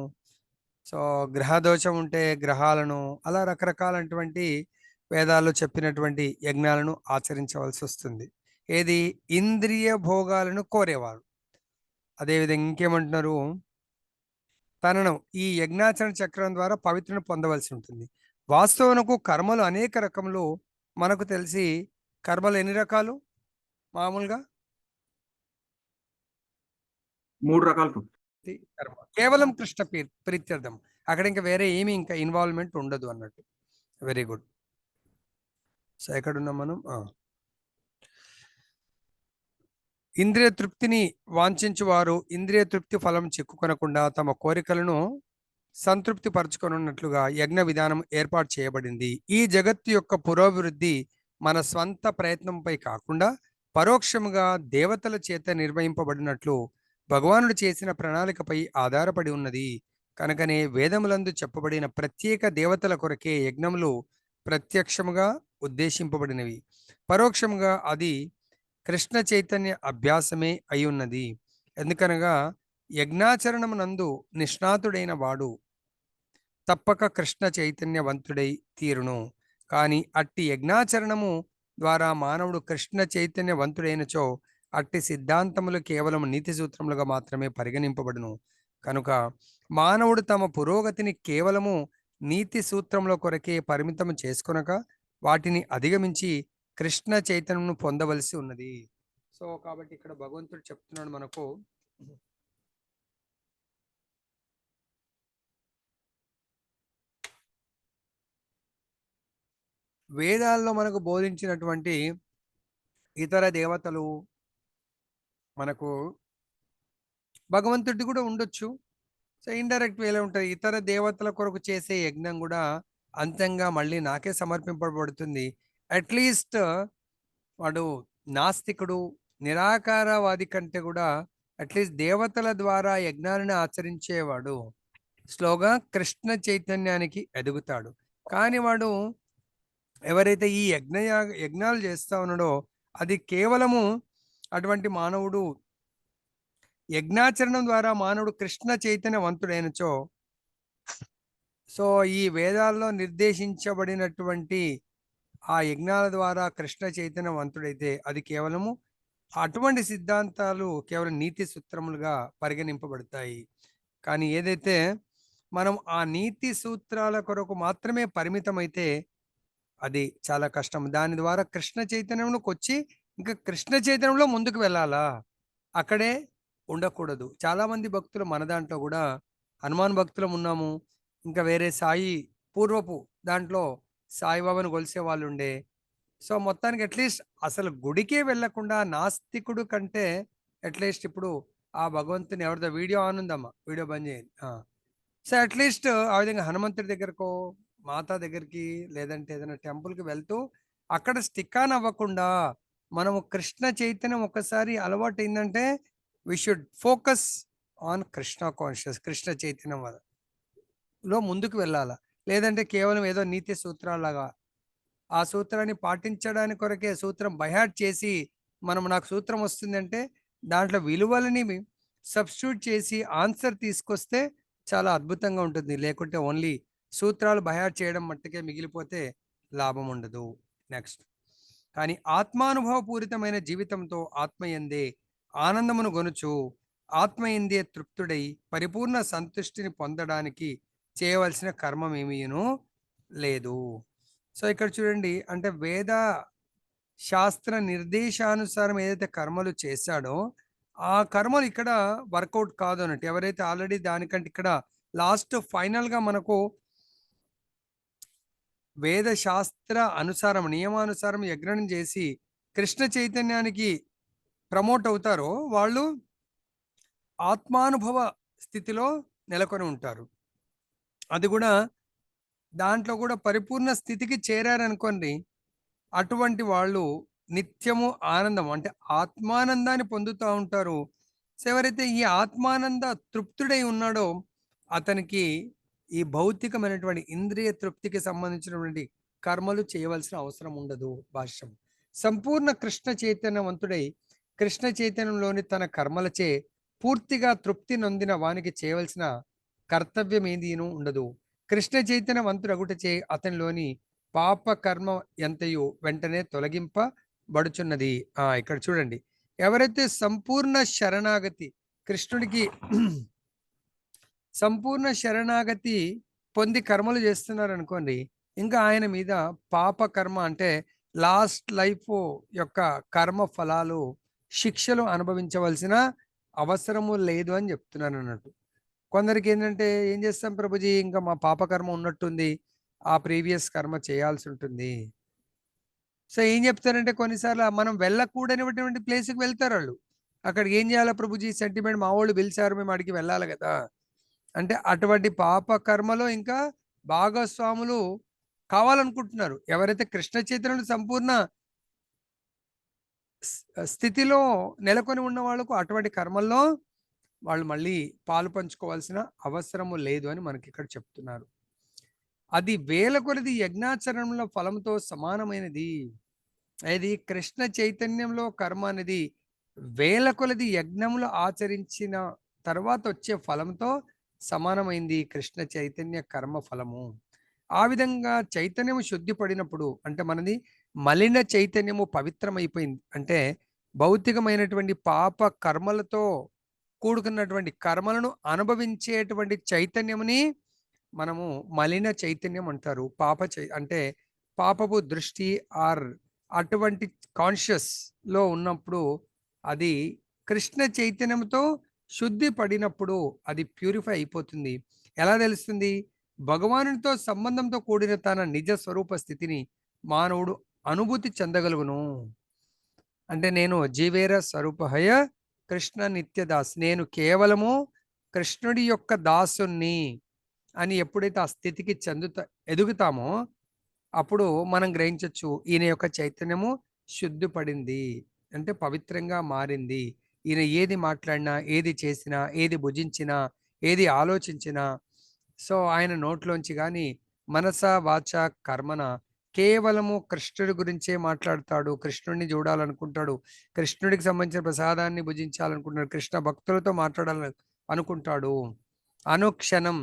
సో గ్రహదోషం ఉంటే గ్రహాలను, అలా రకరకాలైనటువంటి వేదాల్లో చెప్పినటువంటి యజ్ఞాలను ఆచరించవలసి వస్తుంది. ఏది? ఇంద్రియ భోగాలను కోరేవారు. అదేవిధంగా ఇంకేమంటున్నారు? తనను ఈ యజ్ఞాచరణ చక్రం ద్వారా పవిత్రను పొందవలసి ఉంటుంది. వాస్తవనకు కర్మలు అనేక రకములు. మనకు తెలిసి కర్మలు ఎన్ని రకాలు మామూలుగా? 3 రకాలు. కర్మ కేవలం కృష్ణ ప్రీత్యర్థం. అక్కడ ఇంకా వేరే ఏమి ఇంకా ఇన్వాల్వ్మెంట్ ఉండదు అన్నట్టు. Very good. సో ఎక్కడున్నాం మనం? ఇంద్రియ తృప్తిని వాంఛించువారు ఇంద్రియ తృప్తి ఫలం చిక్కుకొనకుండా తమ కోరికలను సంతృప్తి పరచుకొనున్నట్లుగా యజ్ఞ విధానం ఏర్పాటు చేయబడింది. ఈ జగత్తు యొక్క పురోభివృద్ధి మన స్వంత ప్రయత్నంపై కాకుండా పరోక్షముగా దేవతల చేత నిర్వహింపబడినట్లు భగవానుడు చేసిన ప్రణాళికపై ఆధారపడి ఉన్నది. కనుకనే వేదములందు చెప్పబడిన ప్రత్యేక దేవతల కొరకే యజ్ఞములు ప్రత్యక్షముగా ఉద్దేశింపబడినవి. పరోక్షముగా అది కృష్ణ చైతన్య అభ్యాసమే అయి ఉన్నది. ఎందుకనగా యజ్ఞాచరణమునందు నిష్ణాతుడైన వాడు తప్పక కృష్ణ చైతన్యవంతుడై తీరును. కానీ అట్టి యజ్ఞాచరణము ద్వారా మానవుడు కృష్ణ చైతన్యవంతుడైనచో అట్టి సిద్ధాంతములు కేవలం నీతి సూత్రములుగా మాత్రమే పరిగణింపబడును. కనుక మానవుడు తమ పురోగతిని కేవలము నీతి సూత్రముల కొరకే పరిమితం చేసుకొనక వాటిని అధిగమించి కృష్ణ చైతన్యమును పొందవలసి ఉన్నది. సో కాబట్టి ఇక్కడ భగవంతుడు చెప్తున్నాడు మనకు, వేదాల్లో మనకు బోధించినటువంటి ఇతర దేవతలు మనకు భగవంతుడి కూడా ఉండొచ్చు. సో ఇండైరెక్ట్ వేలో ఉంటుంది. ఇతర దేవతల కొరకు చేసే యజ్ఞం కూడా అంతంగా మళ్ళీ నాకే సమర్పింపబడుతుంది. అట్లీస్ట్ వాడు నాస్తికుడు, నిరాకారవాది కంటే కూడా అట్లీస్ట్ దేవతల ద్వారా యజ్ఞాలను ఆచరించేవాడు స్లోగా కృష్ణ చైతన్యానికి ఎదుగుతాడు. కానీ వాడు ఎవరైతే ఈ యజ్ఞాలు చేస్తా ఉన్నాడో అది కేవలము అటువంటి మానవుడు యజ్ఞాచరణం ద్వారా మానవుడు కృష్ణ చైతన్యవంతుడైనచో, సో ఈ వేదాల్లో నిర్దేశించబడినటువంటి ఆ యజ్ఞాల ద్వారా కృష్ణ చైతన్యవంతుడైతే అది కేవలము అటువంటి సిద్ధాంతాలు కేవలం నీతి సూత్రములుగా పరిగణింపబడతాయి. కానీ ఏదైతే మనం ఆ నీతి సూత్రాల కొరకు మాత్రమే పరిమితమైతే అది చాలా కష్టం. దాని ద్వారా కృష్ణ చైతన్యంలోకి వచ్చి ఇంకా కృష్ణ చైతన్యంలో ముందుకు వెళ్ళాలా, అక్కడే ఉండకూడదు. చాలా మంది భక్తులు మన దాంట్లో కూడా హనుమాన్ భక్తులం ఉన్నాము, ఇంకా వేరే సాయి పూర్వపు దాంట్లో సాయిబాబాను కొలిసే వాళ్ళు ఉండే. సో మొత్తానికి అట్లీస్ట్ అసలు గుడికే వెళ్ళకుండా నాస్తికుడు కంటే అట్లీస్ట్ ఇప్పుడు ఆ భగవంతుని ఎవరిదో వీడియో ఆన్ ఉందమ్మా, వీడియో బంద్ చేయండి. సో అట్లీస్ట్ ఆ విధంగా హనుమంతుడి దగ్గరకో మాతా దగ్గరికి లేదంటే ఏదైనా టెంపుల్కి వెళ్తూ అక్కడ స్టిక్ ఆన్ అవ్వకుండా మనము కృష్ణ చైతన్యం ఒకసారి అలవాటు అయిందంటే we should focus on Krishna conscious, Krishna చైతన్యం లో ముందుకు వెళ్ళాలా. లేదంటే కేవలం ఏదో నీతి సూత్రాలాగా ఆ సూత్రాన్ని పాటించడానికి కొరకే సూత్రం బైహార్ట్ చేసి మనం నాకు సూత్రం వస్తుందంటే దాంట్లో విలువలని సబ్స్టిట్యూట్ చేసి ఆన్సర్ తీసుకొస్తే చాలా అద్భుతంగా ఉంటుంది. లేకుంటే ఓన్లీ సూత్రాలు బైహార్ట్ చేయడం మట్టుకే మిగిలిపోతే లాభం ఉండదు. నెక్స్ట్, కానీ ఆత్మానుభవపూరితమైన జీవితంతో ఆత్మయందే ఆనందమును గొనుచు ఆత్మయందే తృప్తుడై పరిపూర్ణ సంతుష్టిని పొందడానికి చేయవలసిన కర్మం ఏమీను లేదు. సో ఇక్కడ చూడండి, అంటే వేద శాస్త్ర నిర్దేశానుసారం ఏదైతే కర్మలు చేశాడో ఆ కర్మలు ఇక్కడ వర్కౌట్ కాదు అన్నట్టు. ఎవరైతే ఆల్రెడీ దానికంటే ఇక్కడ లాస్ట్ ఫైనల్ గా మనకు వేద శాస్త్ర అనుసారం నియమానుసారం యజ్ఞం చేసి కృష్ణ చైతన్యానికి ప్రమోట్ అవుతారో వాళ్ళు ఆత్మానుభవ స్థితిలో నెలకొని ఉంటారు. అది కూడా దాంట్లో కూడా పరిపూర్ణ స్థితికి చేరారనుకోండి, అటువంటి వాళ్ళు నిత్యము ఆనందం అంటే ఆత్మానందాన్ని పొందుతూ ఉంటారు. సో ఎవరైతే ఈ ఆత్మానంద తృప్తుడై ఉన్నాడో అతనికి ఈ భౌతికమైనటువంటి ఇంద్రియ తృప్తికి సంబంధించినటువంటి కర్మలు చేయవలసిన అవసరం ఉండదు. భాష్యం, సంపూర్ణ కృష్ణ చైతన్యవంతుడై కృష్ణ చైతన్యంలోని తన కర్మలచే పూర్తిగా తృప్తి నొందిన వానికి చేయవలసిన కర్తవ్యం ఏదీనూ ఉండదు. కృష్ణ చైతన్యవంతుడగుటచే అతనిలోని పాప కర్మ ఎంతయు వెంటనే తొలగింపబడుచున్నది. ఇక్కడ చూడండి, ఎవరైతే సంపూర్ణ శరణాగతి కృష్ణుడికి సంపూర్ణ శరణాగతి పొంది కర్మలు చేస్తున్నారు అనుకోండి, ఇంకా ఆయన మీద పాప కర్మ అంటే లాస్ట్ లైఫ్ యొక్క కర్మ ఫలాలు శిక్షలు అనుభవించవలసిన అవసరము లేదు అని చెప్తున్నాను అన్నట్టు. కొందరికి ఏంటంటే ఏం చేస్తాం ప్రభుజీ, ఇంకా మా పాప కర్మ ఉన్నట్టుంది, ఆ ప్రీవియస్ కర్మ చేయాల్సి ఉంటుంది. సో ఏం చెప్తారంటే కొన్నిసార్లు మనం వెళ్ళకూడనటువంటి ప్లేస్కి వెళ్తారు వాళ్ళు. అక్కడికి ఏం చేయాలి ప్రభుజీ, సెంటిమెంట్ మా వాళ్ళు పిలిచారు మేము అడిగి వెళ్ళాలి కదా అంటే అటువంటి పాప కర్మలో ఇంకా భాగస్వాములు కావాలనుకుంటున్నారు. ఎవరైతే కృష్ణ చైతన్యుడు సంపూర్ణ స్థితిలో నెలకొని ఉన్న వాళ్ళకు అటువంటి కర్మల్లో వాళ్ళు మళ్ళీ పాలు పంచుకోవాల్సిన అవసరము లేదు అని మనకి ఇక్కడ చెప్తున్నారు. అది వేల కొలది యజ్ఞాచరణలో ఫలంతో సమానమైనది. అది కృష్ణ చైతన్యంలో కర్మ అనేది వేల కొలది యజ్ఞములు ఆచరించిన తర్వాత వచ్చే ఫలంతో సమానమైంది కృష్ణ చైతన్య కర్మ ఫలము. ఆ విధంగా చైతన్యము శుద్ధి పడినప్పుడు అంటే మనది మలిన చైతన్యము పవిత్రమైపోయింది అంటే భౌతికమైనటువంటి పాప కర్మలతో కూడుకున్నటువంటి కర్మలను అనుభవించేటువంటి చైతన్యముని మనము మలిన చైతన్యం అంటారు. అంటే పాపపు దృష్టి ఆర్ అటువంటి కాన్షియస్ లో ఉన్నప్పుడు అది కృష్ణ చైతన్యంతో శుద్ధి పడినప్పుడు అది ప్యూరిఫై అయిపోతుంది. ఎలా తెలుస్తుంది? భగవానునితో సంబంధంతో కూడిన తన నిజ స్వరూప స్థితిని మానవుడు అనుభూతి చెందగలుగును. అంటే నేను జీవేర స్వరూపహయ కృష్ణ నిత్యదాస్, నేను కేవలము కృష్ణుడి యొక్క దాసుని అని ఎప్పుడైతే ఆ స్థితికి ఎదుగుతామో అప్పుడు మనం గ్రహించవచ్చు ఈయన యొక్క చైతన్యము శుద్ధి పడింది అంటే పవిత్రంగా మారింది. ఈయన ఏది మాట్లాడినా, ఏది చేసినా, ఏది భుజించినా, ఏది ఆలోచించినా, సో ఆయన నోట్లోంచి కానీ మనస వాచ కర్మన కేవలము కృష్ణుడి గురించే మాట్లాడతాడు. కృష్ణుడిని చూడాలనుకుంటాడు, కృష్ణుడికి సంబంధించిన ప్రసాదాన్ని భుజించాలనుకుంటాడు, కృష్ణ భక్తులతో మాట్లాడాలని అనుకుంటాడు. అనుక్షణం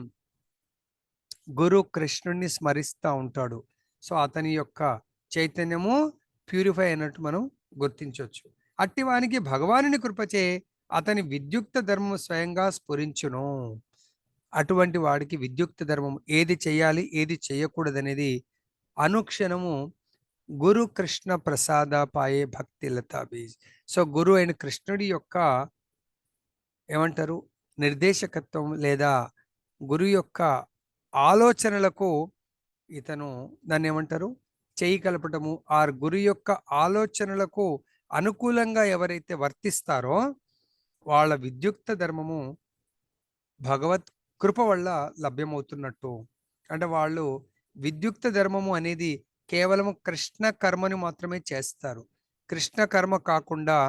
గురు కృష్ణుడిని స్మరిస్తూ ఉంటాడు. సో అతని యొక్క చైతన్యము ప్యూరిఫై అయినట్టు మనం గుర్తించవచ్చు. అట్టివానికి భగవానుని కృపచే అతని విద్యుక్త ధర్మం స్వయంగా స్ఫురించును. అటువంటి వాడికి విద్యుక్త ధర్మం ఏది చేయాలి, ఏది చేయకూడదనేది అనుక్షణము గురు కృష్ణ ప్రసాద పాయే భక్తి లతా బీజ్. సో గురు అయిన కృష్ణుడి యొక్క ఏమంటారు నిర్దేశకత్వం లేదా గురు యొక్క ఆలోచనలకు ఇతను దాన్ని ఏమంటారు చేయి కలపటము. ఆ గురు యొక్క ఆలోచనలకు అనుకూలంగా ఎవరైతే వర్తిస్తారో వాళ్ళ విద్యుక్త ధర్మము భగవత్ కృప వల్ల లభ్యమవుతున్నట్టు. అంటే వాళ్ళు విద్యుక్త ధర్మము అనేది కేవలం కృష్ణ కర్మని మాత్రమే చేస్తారు. కృష్ణ కర్మ కాకుండా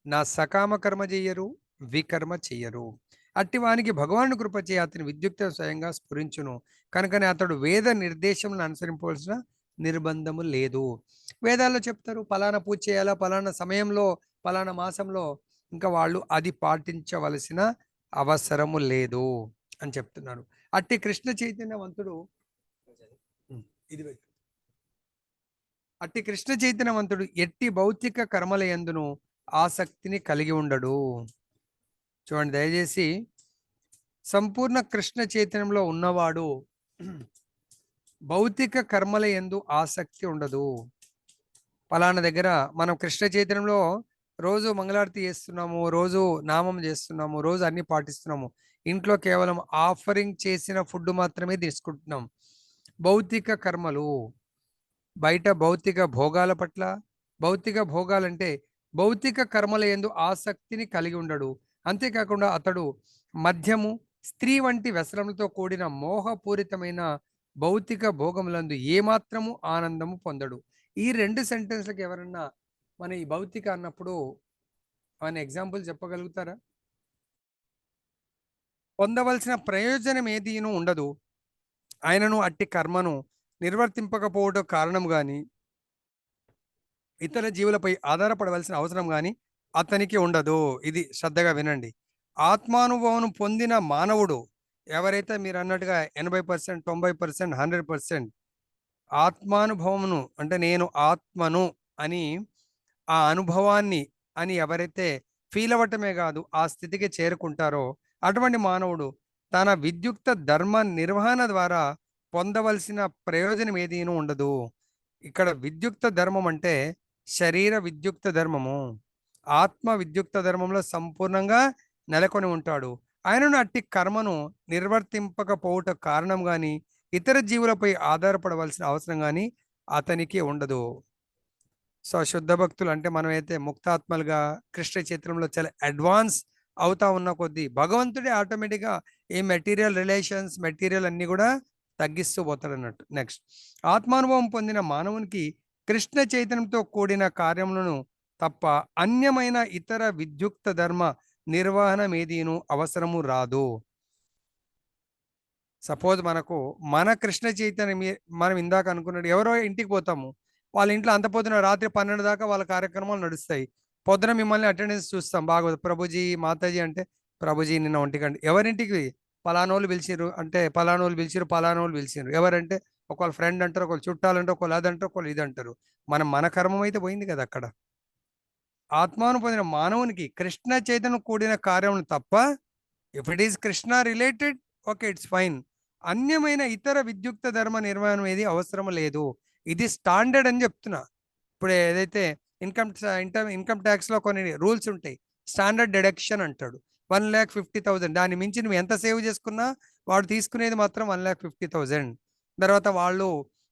నా సకామ కర్మ చెయ్యరు, వికర్మ చెయ్యరు. అట్టి వానికి భగవాను కృప చే అతని విద్యుక్త స్వయంగా స్ఫురించును. కనుకనే అతడు వేద నిర్దేశములను అనుసరింపవలసిన నిర్బంధము లేదు. వేదాల్లో చెప్తారు పలానా పూజ చేయాలా, పలానా సమయంలో, పలానా మాసంలో, ఇంకా వాళ్ళు అది పాటించవలసిన అవసరము లేదు అని చెప్తున్నారు. అట్టి కృష్ణ చైతన్యవంతుడు అట్టి కృష్ణ చైతన్యవంతుడు ఎట్టి భౌతిక కర్మల యందును ఆసక్తిని కలిగి ఉండడు. చూడండి దయచేసి, సంపూర్ణ కృష్ణ చైతన్యంలో ఉన్నవాడు భౌతిక కర్మల యందు ఆసక్తి ఉండదు. పలానా దగ్గర మనం కృష్ణ చైతన్యంలో రోజు మంగళారతి చేస్తున్నాము, రోజు నామం చేస్తున్నాము, రోజు అన్ని పాటిస్తున్నాము. ఇంట్లో కేవలం ఆఫరింగ్ చేసిన ఫుడ్ మాత్రమే తీసుకుంటున్నాం. భౌతిక కర్మలు, బయట భౌతిక భోగాల పట్ల, భౌతిక భోగాలంటే భౌతిక కర్మల యందు ఆసక్తిని కలిగి ఉండడు. అంతేకాకుండా అతడు మద్యము, స్త్రీ వంటి వ్యసనములతో కూడిన మోహపూరితమైన భౌతిక భోగములందు ఏమాత్రము ఆనందము పొందడు. ఈ 2 సెంటెన్స్లకు ఎవరన్నా మన ఈ భౌతిక అన్నప్పుడు మన ఎగ్జాంపుల్ చెప్పగలుగుతారా? పొందవలసిన ప్రయోజనం ఏదీను ఉండదు. ఆయనను అట్టి కర్మను నిర్వర్తింపకపోవడం కారణం గాని, ఇతర జీవులపై ఆధారపడవలసిన అవసరం గాని అతనికి ఉండదు. ఇది శ్రద్ధగా వినండి. ఆత్మానుభవం పొందిన మానవుడు ఎవరైతే మీరు అన్నట్టుగా 80%, 90%, 100% ఆత్మానుభవమును అంటే నేను ఆత్మను అని ఆ అనుభవాన్ని అని ఎవరైతే ఫీల్ అవ్వటమే కాదు ఆ స్థితికి చేరుకుంటారో అటువంటి మానవుడు తన విద్యుక్త ధర్మ నిర్వహణ ద్వారా పొందవలసిన ప్రయోజనం ఏదీనూ ఉండదు. ఇక్కడ విద్యుక్త ధర్మం అంటే శరీర విద్యుక్త ధర్మము, ఆత్మ విద్యుక్త ధర్మంలో సంపూర్ణంగా నెలకొని ఉంటాడు. ఆయనను అట్టి కర్మను నిర్వర్తింపకపోవట కారణం గాని, ఇతర జీవులపై ఆధారపడవలసిన అవసరం గాని అతనికి ఉండదు. సో శుద్ధ భక్తులు అంటే మనమైతే ముక్తాత్మలుగా కృష్ణ చైత్రంలో చాలా అడ్వాన్స్ అవుతా ఉన్న కొద్దీ భగవంతుడే ఆటోమేటిక్గా ఈ మెటీరియల్ రిలేషన్స్, మెటీరియల్ అన్ని కూడా తగ్గిస్తూ పోతాడు అన్నట్టు. నెక్స్ట్, ఆత్మానుభవం పొందిన మానవునికి కృష్ణ చైతన్యంతో కూడిన కార్యములను తప్ప అన్యమైన ఇతర విద్యుక్త ధర్మ నిర్వహణ ఏదీను అవసరము రాదు. సపోజ్ మనకు మన కృష్ణ చైతన్యం మనం ఇందాక అనుకున్నట్టు ఎవరో ఇంటికి పోతాము, వాళ్ళ ఇంట్లో అంత పొద్దున రాత్రి 12 దాకా వాళ్ళ కార్యక్రమాలు నడుస్తాయి. పొద్దున మిమ్మల్ని అటెండెన్స్ చూస్తాం, బాగోదు ప్రభుజీ మాతాజీ అంటే ప్రభుజీ నిన్న 1 గంట ఎవరింటికి పలానోళ్ళు పిలిచిర్రు అంటే పలానోళ్ళు పిలిచిర్రు ఎవరంటే ఒకళ్ళ ఫ్రెండ్ అంటారు, ఒకళ్ళు చుట్టాలంటారు, ఒకళ్ళు అదంటారు, ఒకళ్ళు ఇది అంటారు. మన కర్మం అయితే పోయింది కదా అక్కడ. ఆత్మాను పొందిన మానవునికి కృష్ణ చైతన్యం కూడిన కార్యములు తప్ప if it is Krishna related okay it's fine, అన్యమైన ఇతర విద్యుక్త ధర్మ నిర్వహణ ఏది అవసరం లేదు. ఇది స్టాండర్డ్ అని చెప్తున్నా. ఇప్పుడు ఏదైతే ఇన్కమ్ ట్యాక్స్ లో కొన్ని రూల్స్ ఉంటాయి, స్టాండర్డ్ డిడక్షన్ అంటాడు 1,50,000. దాని మించి నువ్వు ఎంత సేవ్ చేసుకున్నా వాడు తీసుకునేది మాత్రం 1,50,000. తర్వాత వాళ్ళు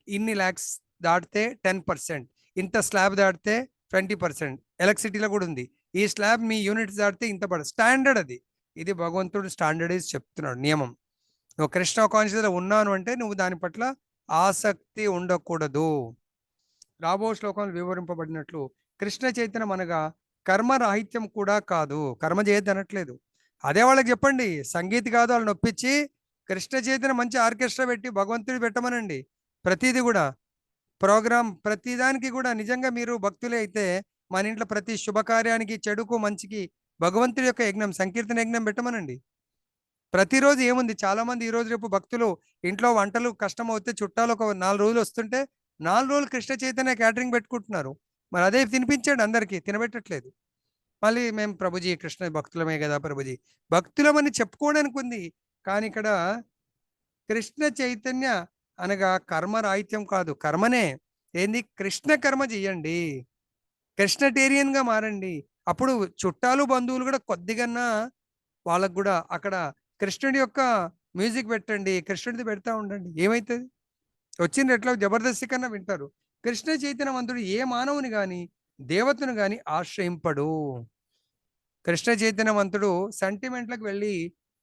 ఇన్ని ల్యాక్స్ దాటితే 10%, ఇంత స్లాబ్ దాటితే 20%. ఎలక్ట్రిసిటీలో కూడా ఉంది, ఈ స్లాబ్ మీ యూనిట్స్ దాటితే ఇంత స్టాండర్డ్ అది. ఇది భగవంతుడు స్టాండర్డైజ్ చెప్తున్నాడు నియమం. నువ్వు కృష్ణ కాన్షియస్లో ఉన్నాను అంటే నువ్వు దాని పట్ల ఆసక్తి ఉండకూడదు. రాబో శ్లోకంలో వివరింపబడినట్లు కృష్ణ చైతన్యం అనగా కర్మ రాహిత్యం కూడా కాదు. కర్మ చేయొద్దు అనట్లేదు. అదే వాళ్ళకి చెప్పండి, సంగీత్ కాదు వాళ్ళని ఒప్పించి కృష్ణ చైతన్య మంచి ఆర్కెస్ట్రా పెట్టి భగవంతుడి పెట్టమనండి. ప్రతిదీ కూడా ప్రోగ్రామ్ ప్రతిదానికి కూడా నిజంగా మీరు భక్తులే అయితే మన ఇంట్లో ప్రతి శుభకార్యానికి చెడుకు మంచికి భగవంతుడి యొక్క యజ్ఞం సంకీర్తన యజ్ఞం పెట్టమనండి. ప్రతిరోజు ఏముంది, చాలా మంది ఈ రోజు రేపు భక్తులు ఇంట్లో వంటలు కష్టం అవుతే చుట్టాలు ఒక 4 రోజులు వస్తుంటే 4 రోజులు కృష్ణ చైతన్య క్యాటరింగ్ పెట్టుకుంటున్నారు. మరి అదే తినిపించండి, అందరికీ తినబెట్టట్లేదు. మళ్ళీ మేము ప్రభుజీ కృష్ణ భక్తులమే కదా ప్రభుజీ, భక్తులమని చెప్పుకోవడానికి ఉంది. కానీ ఇక్కడ కృష్ణ చైతన్య అనగా కర్మ రాహిత్యం కాదు, కర్మనే. ఏంది, కృష్ణ కర్మ చెయ్యండి, కృష్ణటేరియన్ గా మారండి. అప్పుడు చుట్టాలు బంధువులు కూడా కొద్దిగన్నా వాళ్ళకు కూడా అక్కడ కృష్ణుడి యొక్క మ్యూజిక్ పెట్టండి, కృష్ణుడిది పెడతా ఉండండి. ఏమవుతుంది, వచ్చిన ఎట్లా జబర్దస్తి కన్నా వింటారు. కృష్ణ చైతన్యవంతుడు ఏ మానవుని గాని దేవతను గాని ఆశ్రయింపడు. కృష్ణ చైతన్యవంతుడు సెంటిమెంట్లకు వెళ్ళి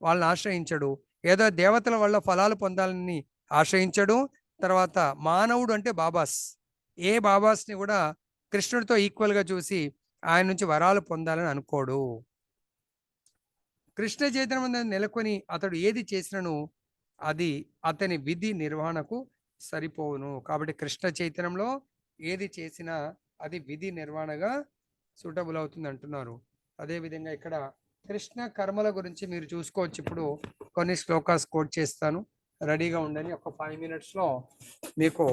వాళ్ళని ఆశ్రయించడు. ఏదో దేవతల వల్ల ఫలాలు పొందాలని ఆశ్రయించడు. తర్వాత మానవుడు అంటే బాబాస్, ఏ బాబాస్ని కూడా కృష్ణుడితో ఈక్వల్గా చూసి ఆయన నుంచి వరాలు పొందాలని అనుకోడు. కృష్ణ చైతన్యం నెలకొని అతడు ఏది చేసినను అది అతని విధి నిర్వహణకు సరిపోవును. కాబట్టి కృష్ణ చైతన్యంలో ఏది చేసినా అది విధి నిర్వహణగా సూటబుల్ అవుతుంది అంటున్నారు. అదేవిధంగా ఇక్కడ కృష్ణ కర్మల గురించి మీరు చూసుకోవచ్చు. ఇప్పుడు కొన్ని శ్లోకాస్ కోట్ చేస్తాను, రెడీగా ఉండండి. ఒక 5 minutesలో మీకు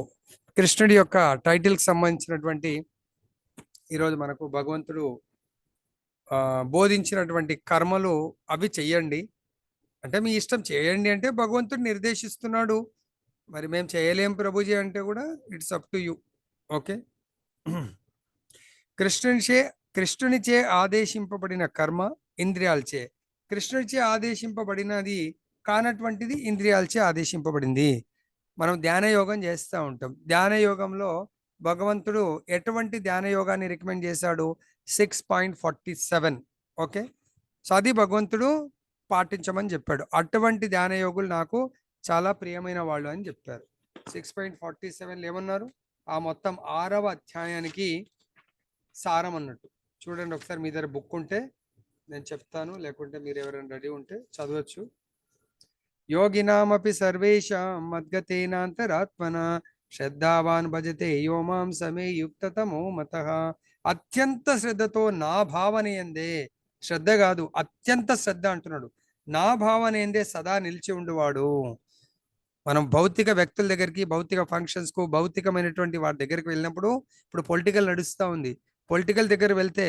కృష్ణుడి యొక్క టైటిల్కి సంబంధించినటువంటి ఈరోజు మనకు భగవంతుడు బోధించినటువంటి కర్మలు అవి చెయ్యండి. అంటే మీ ఇష్టం, చేయండి అంటే భగవంతుడు నిర్దేశిస్తున్నాడు. మరి మేము చేయలేం ప్రభుజీ అంటే కూడా it's up to you. Okay, కృష్ణునిచే ఆదేశింపబడిన కర్మ ఇంద్రియాలచే, కృష్ణునిచే ఆదేశింపబడినది కానటువంటిది ఇంద్రియాలచే ఆదేశింపబడింది. మనం ధ్యాన యోగం చేస్తూ ఉంటాం. ధ్యాన యోగంలో భగవంతుడు ఎటువంటి ధ్యాన యోగాన్ని రికమెండ్ చేశాడు? 6.47. ఓకే, సో అది భగవంతుడు పాటించమని చెప్పాడు. అటువంటి ధ్యాన యోగులు నాకు చాలా ప్రియమైన వాళ్ళు అని చెప్పారు. 6.47 ఏమన్నారు? ఆ మొత్తం 6వ అధ్యాయానికి సారం అన్నట్టు. చూడండి ఒకసారి, మీ దగ్గర బుక్ ఉంటే నేను చెప్తాను, లేకుంటే మీరు ఎవరైనా రెడీ ఉంటే చదవచ్చు. యోగినామపి సర్వేషాం మద్గతేనాంతరాత్మన శ్రద్ధావాన్ భజతే యో మాం సమే యుక్తతమో మతః. అత్యంత శ్రద్ధతో నా భావనయందే, శ్రద్ధ కాదు అత్యంత శ్రద్ధ అంటున్నాడు, నా భావనయందే సదా నిలిచి ఉండువాడు. మనం భౌతిక వ్యక్తుల దగ్గరికి, భౌతిక ఫంక్షన్స్కు, భౌతికమైనటువంటి వాటి దగ్గరికి వెళ్ళినప్పుడు, ఇప్పుడు పొలిటికల్ నడుస్తూ ఉంది, పొలిటికల్ దగ్గర వెళ్తే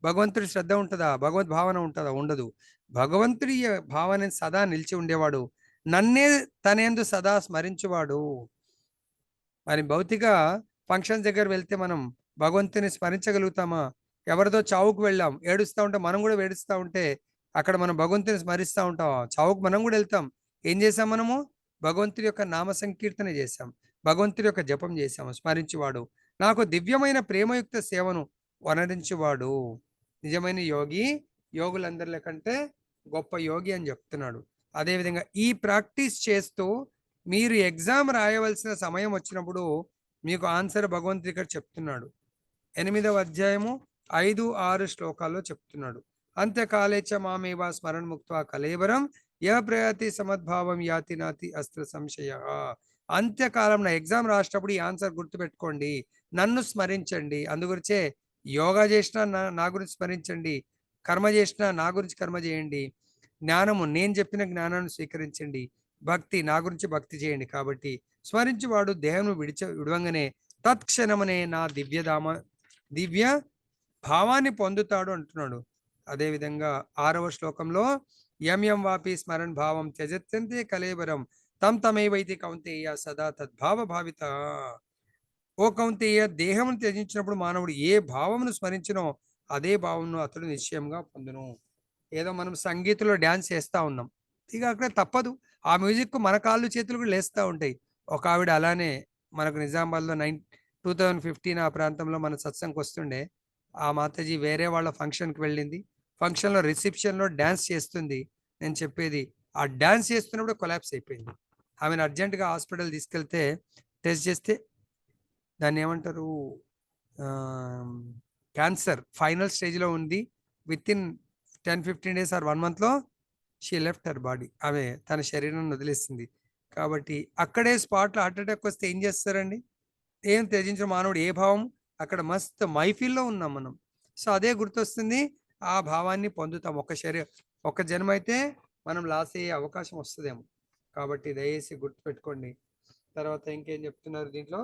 భగవంతుడి శ్రద్ధ ఉంటుందా? భగవద్ భావన ఉంటుందా? ఉండదు. భగవంతుడి భావన సదా నిలిచి ఉండేవాడు, నన్నే తనేందు సదా స్మరించువాడు. మరి భౌతిక ఫంక్షన్స్ దగ్గర వెళ్తే మనం భగవంతుని స్మరించగలుగుతామా? ఎవరితో చావుకు వెళ్ళాం, ఏడుస్తూ ఉంటే మనం కూడా ఏడుస్తూ ఉంటే అక్కడ మనం భగవంతుని స్మరిస్తూ ఉంటాం. చావుకు మనం కూడా వెళ్తాం. ఏం చేసాం మనము? భగవంతుడి యొక్క నామ సంకీర్తన చేశాం, భగవంతుడి యొక్క జపం చేశాము. స్మరించువాడు, నాకు దివ్యమైన ప్రేమయుక్త సేవను వనరించువాడు. నిజమైన యోగి యోగులందరిలో కంటే గొప్ప యోగి అని చెప్తున్నాడు. అదేవిధంగా ఈ ప్రాక్టీస్ చేస్తూ మీరు ఎగ్జామ్ రాయవలసిన సమయం వచ్చినప్పుడు మీకు ఆన్సర్ భగవంతుడి ఇక్కడ చెప్తున్నాడు. 8వ అధ్యాయము 5-6 శ్లోకాల్లో చెప్తున్నాడు. అంత్యకాలేచ మామేవా స్మరణ ముక్త్వా కలేవరం య ప్రయాతి సమద్భావం యాతి నాతి అస్త్ర సంశయ. అంత్యకాలం నా ఎగ్జామ్ రాసేటప్పుడు ఈ ఆన్సర్ గుర్తుపెట్టుకోండి, నన్ను స్మరించండి. అందుగురించే యోగా చేసినా నా గురించి స్మరించండి, కర్మ చేసినా నా గురించి కర్మ చేయండి, జ్ఞానము నేను చెప్పిన జ్ఞానాన్ని స్వీకరించండి, భక్తి నా గురించి భక్తి చేయండి. కాబట్టి స్మరించువాడు దేహం విడవంగానే తత్క్షణమనే నా దివ్య భావాన్ని పొందుతాడు అంటున్నాడు. అదేవిధంగా 6వ శ్లోకంలో యం వాపి స్మరణ్ భావం త్యజత్యంతే కలేవరం తం తమేవైతే కౌంతేయ సదా తద్భావ భావిత. ఓ కౌంతేయ, దేహమును త్యజించినప్పుడు మానవుడు ఏ భావమును స్మరించినో అదే భావమును అతడు నిశ్చయంగా పొందును. ఏదో మనం సంగీతంలో డ్యాన్స్ చేస్తూ ఉన్నాం, ఇక అక్కడ తప్పదు, ఆ మ్యూజిక్ మన కాళ్ళు చేతులు కూడా లేస్తూ ఉంటాయి. ఒక ఆవిడ అలానే మనకు నిజామాబాద్లో 2015 ఆ ప్రాంతంలో మన సత్సంగకి వస్తుండే, ఆ మాతాజీ వేరే వాళ్ళ ఫంక్షన్కి వెళ్ళింది. ఫంక్షన్లో రిసెప్షన్లో డ్యాన్స్ చేస్తుంది. నేను చెప్పేది, ఆ డ్యాన్స్ చేస్తున్నప్పుడు కొలాప్స్ అయిపోయింది. ఆమెను అర్జెంటుగా హాస్పిటల్ తీసుకెళ్తే టెస్ట్ చేస్తే దాన్ని ఏమంటారు, క్యాన్సర్ ఫైనల్ స్టేజ్లో ఉంది. Within 10-15 days or 1 month she left her body. ఆమె తన శరీరాన్ని వదిలేసింది. కాబట్టి అక్కడే స్పాట్లో హార్ట్ అటాక్ వస్తే ఏం చేస్తారండి? ఏం త్యజించిన మానవుడు ఏ భావం? అక్కడ మస్త్ మైఫిల్లో ఉన్నాం మనం. సో అదే గుర్తొస్తుంది, ఆ భావాన్ని పొందుతాం. ఒక జన్మ అయితే మనం లాస్ అయ్యే అవకాశం వస్తుందేమో. కాబట్టి దయచేసి గుర్తుపెట్టుకోండి. తర్వాత ఇంకేం చెప్తున్నారు దీంట్లో?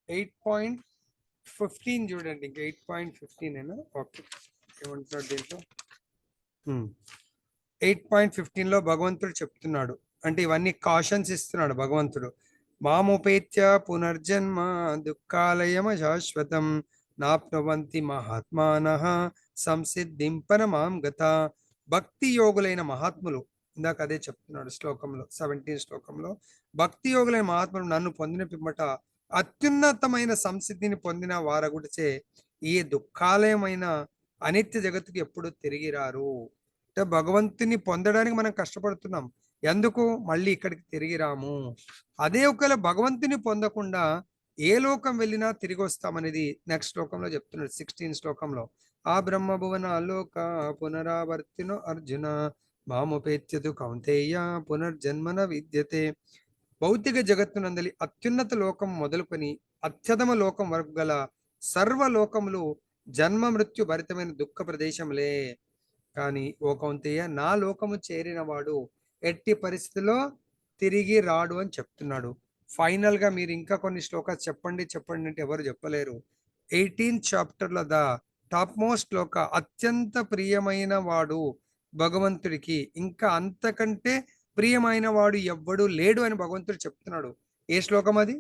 8.15 చూడండి. ఇంకా 8.15 ఓకే. ఏమంటున్నాడు దీంట్లో? 8.15లో భగవంతుడు చెప్తున్నాడు, అంటే ఇవన్నీ కాషన్స్ ఇస్తున్నాడు భగవంతుడు. మాముపేత్య పునర్జన్మ దుఃఖాలయమ శాశ్వతం నాప్నవంతి మహాత్మానః సంసిద్ధిం పరమాం గత. భక్తి యోగులైన మహాత్ములు, ఇందాక అదే చెప్తున్నాడు శ్లోకంలో, 17 శ్లోకంలో, భక్తి యోగులైన మహాత్ములు నన్ను పొందిన పిమ్మట అత్యున్నతమైన సంసిద్ధిని పొందిన వారగుడిచే ఈ దుఃఖాలయమైన అనిత్య జగత్తుకి ఎప్పుడు తిరిగి రారు. అంటే భగవంతుని పొందడానికి మనం కష్టపడుతున్నాం, ఎందుకు? మళ్ళీ ఇక్కడికి తిరిగి రాము. అదే ఒకవేళ భగవంతుని పొందకుండా ఏ లోకం వెళ్ళినా తిరిగి వస్తామనేది నెక్స్ట్ శ్లోకంలో చెప్తున్నాడు, 16 శ్లోకంలో. ఆ బ్రహ్మ భువన అలోక పునరావర్తినో అర్జున మాముపేత్యతు కౌంతేయ పునర్జన్మన విద్యతే. భౌతిక జగత్తునందలి అత్యున్నత లోకం మొదలుకొని అత్యధమ లోకం వరకు గల సర్వలోకములు జన్మ మృత్యు భరితమైన దుఃఖ ప్రదేశములే. కానీ ఓ కౌంతేయ, నా లోకము చేరిన వాడు ఎట్టి పరిస్థితిలో తిరిగి రాడు అని చెప్తున్నాడు. ఫైనల్ గా మీరు ఇంకా కొన్ని శ్లోకాలు చెప్పండి అంటే ఎవరు చెప్పలేరు. 18th చాప్టర్లో ద టాప్ మోస్ట్ శ్లోక, అత్యంత ప్రియమైన వాడు భగవంతుడికి, ఇంకా అంతకంటే ప్రియమైన వాడు ఎవ్వడు లేడు అని భగవంతుడు చెప్తున్నాడు. ఏ శ్లోకం అది?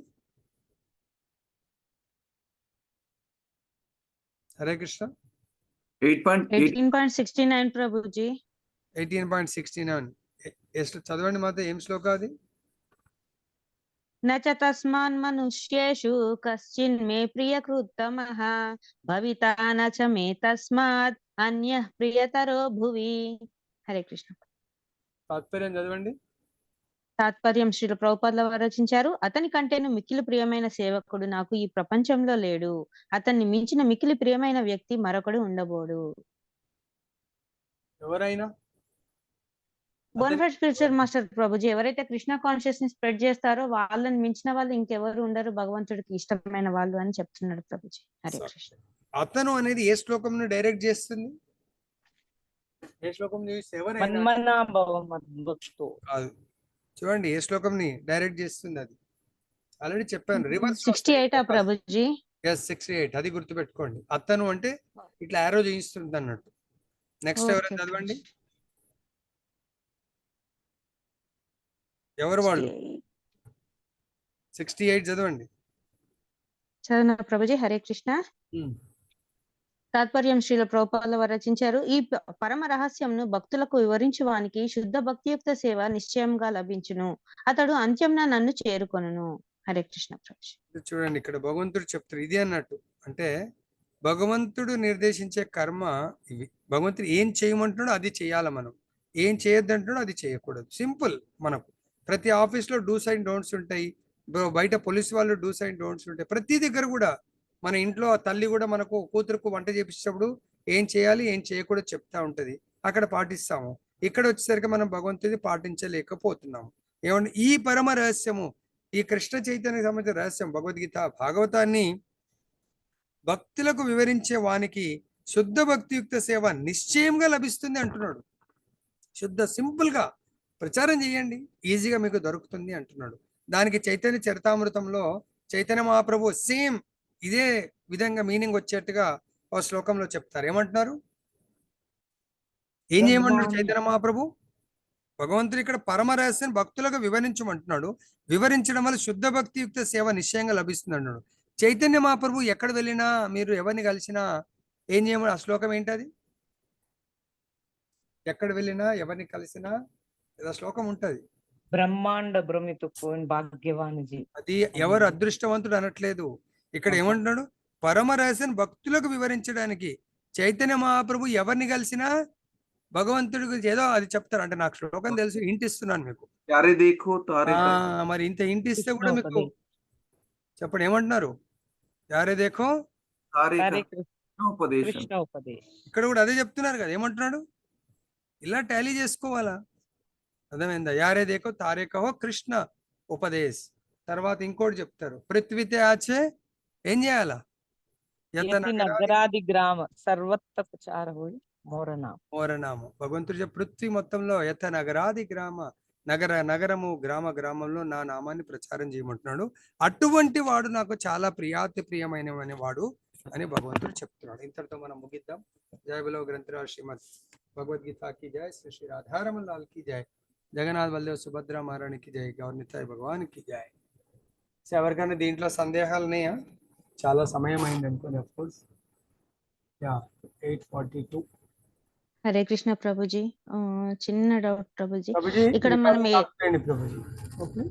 హరే కృష్ణ. 18.69 ప్రభుజీ. 18.69 చదవండి మాత. ఏం శ్లోక అది? నచ తస్మాన్ మనుష్యేషు కశ్చిన్ మే ప్రియకృత్తమః భవితా నచ మే తస్మాత్ అన్యః ప్రియతరో భువి. హరే కృష్ణ. తాత్పర్యం చదవండి. తాత్పర్యం శ్రీల ప్రభుపాదుల వారు రచించారు. అతని కంటేను మిక్కిలి ప్రియమైన సేవకుడు నాకు ఈ ప్రపంచంలో లేడు. అతన్ని మించిన మిక్కిలి ప్రియమైన వ్యక్తి మరొకడు ఉండబోడు. ఎవరైనా బోనఫైడ్ స్పిరిచువల్ మాస్టర్ ప్రభుజీ, ఎవరైతే కృష్ణ కాన్షియస్ ని స్ప్రెడ్ చేస్తారో వాళ్ళని మించిన వాళ్ళు ఇంకెవరు ఉండరు భగవంతుడికి ఇష్టమైన వాళ్ళు అని చెప్తున్నాడు ప్రభుజీ. హరే కృష్ణ. అతను అనేది ఏ శ్లోకం డైరెక్ట్ చేస్తుంది? ఏ శ్లోకం కాదు, చూడండి ఏ శ్లోకం ని డైరెక్ట్ చేస్తుంది. అది ఆల్రెడీ చెప్పాను, రివర్స్ 68 ప్రభుజీ. 68 అది గుర్తుపెట్టుకోండి. అతను అంటే ఇట్లా ఆరో చేయిస్తుంది అన్నట్టు. నెక్స్ట్ ఎవరైనా చదవండి. ఎవరు వాళ్ళు? 68 చదవండి. చదువు ప్రభుజీ. హరే కృష్ణ. తాత్పర్యం శ్రీల ప్రభుపాదుల వారు రచించారు. ఈ పరమ రహస్యంను భక్తులకు వివరించువానికి శుద్ధ భక్తియుక్త సేవ నిశ్చయంగా లభించును. అతడు అంత్యంన నన్ను చేరుకొనును. హరే కృష్ణ ప్రభుజీ. చూడండి ఇక్కడ భగవంతుడు చెప్తారు ఇది అన్నట్టు. అంటే భగవంతుడు నిర్దేశించే కర్మ ఇవి. భగవంతుడు ఏం చేయమంటున్నాడో అది చేయాలి మనం, ఏం చేయొద్దంటున్నాడో అది చేయకూడదు. సింపుల్. మనకు ప్రతి ఆఫీస్లో డూస్ అండ్ డోంట్స్ ఉంటాయి, బయట పోలీస్ వాళ్ళు డూస్ అండ్ డోంట్స్ ఉంటాయి. ప్రతి దగ్గర కూడా మన ఇంట్లో తల్లి కూడా మనకు కూతురుకు వంట చేపించేటప్పుడు ఏం చేయాలి ఏం చేయకూడదు చెప్తా ఉంటది, అక్కడ పాటిస్తాము. ఇక్కడ వచ్చేసరికి మనం భగవంతుడిని పాటించలేకపోతున్నాము. ఏమంటే ఈ పరమ రహస్యము, ఈ కృష్ణ చైతన్య సంబంధించిన రహస్యం భగవద్గీత భాగవతాన్ని భక్తులకు వివరించే వానికి శుద్ధ భక్తియుక్త సేవ నిశ్చయంగా లభిస్తుంది అంటున్నాడు. శుద్ధ సింపుల్ గా ప్రచారం చేయండి, ఈజీగా మీకు దొరుకుతుంది అంటున్నాడు. దానికి చైతన్య చరితామృతంలో చైతన్య మహాప్రభు సేమ్ ఇదే విధంగా మీనింగ్ వచ్చేట్టుగా ఒక శ్లోకంలో చెప్తారు. ఏమంటున్నారు? ఏం చేయమంటున్నాడు చైతన్య మహాప్రభు? భగవంతుడు ఇక్కడ పరమ రహస్యాన్ని భక్తులకు వివరించమంటున్నాడు. వివరించడం వల్ల శుద్ధ భక్తియుక్త సేవ నిశ్చయంగా లభిస్తుంది అన్నాడు. చైతన్య మహాప్రభు ఎక్కడ వెళ్ళినా, మీరు ఎవరిని కలిసినా ఏం చేయమని? ఆ శ్లోకం ఏంటది? ఎక్కడ వెళ్ళినా ఎవరిని కలిసినా ఏదో శ్లోకం ఉంటది. బ్రహ్మాండ భ్రమితు భాగ్యవానిజీ. అది ఎవరు అదృష్టవంతుడు అనట్లేదు. ఇక్కడ ఏమంటున్నాడు? పరమ రహస్యాన్ని భక్తులకు వివరించడానికి చైతన్య మహాప్రభు ఎవరిని కలిసినా భగవంతుడి గురించి ఏదో అది చెప్తారు. అంటే నాకు శ్లోకం తెలుసు, ఇంటిస్తున్నాను మీకు. మరి ఇంత ఇంటిస్తే కూడా మీకు చెప్పండి ఏమంటున్నారు? యారే దేఖో సారే హరే ఉపదేశం. కృష్ణ ఉపదేశ్. ఇక్కడ కూడా అదే చెప్తున్నారు కదా, ఏమంటున్నాడు? ఇలా టాలీ చేసుకోవాలా, అర్థమైందా? యారే దేఖో తారే కహో కృష్ణ ఉపదేశ్. తర్వాత ఇంకోటి చెప్తారు, పృథ్వీతే ఆచే ఏం చేయాలా? యత యతి నగరాది గ్రామ సర్వత్ర ప్రచార హోయి మోరనామ. మోరనామం. భగవంతుడు పృథ్వీ మొత్తంలో యత నగరాది గ్రామ, నగరము గ్రామంలో నా నామాన్ని ప్రచారం చేయమంటున్నాడు. అటువంటి వాడు నాకు చాలా ప్రియాతి ప్రియమైన వాడు అని భగవంతుడు చెప్తున్నాడు. ఇంతటితో మనం ముగిద్దాం. జయ బలో గ్రంథరాజ్ శ్రీమద్ భగవద్గీతకి జయ, శ్రీ శ్రీ రాధారమన్ లాల్ కి జయ, జగన్నాథ్ బల్దేవ్ సుభద్ర మహారాణికి జయ, గౌరనితాయ్ భగవాన్కి జయ. ఎవరికైనా దీంట్లో సందేహాలు ఉన్నాయా? చాలా సమయం అయింది అనుకోండి. Of course 8:42. హరే కృష్ణ ప్రభుజీ. చిన్న డౌట్ ప్రభుజీ. ప్రభుజీ ఇక్కడ మనం ప్రభుజీ ఓకే.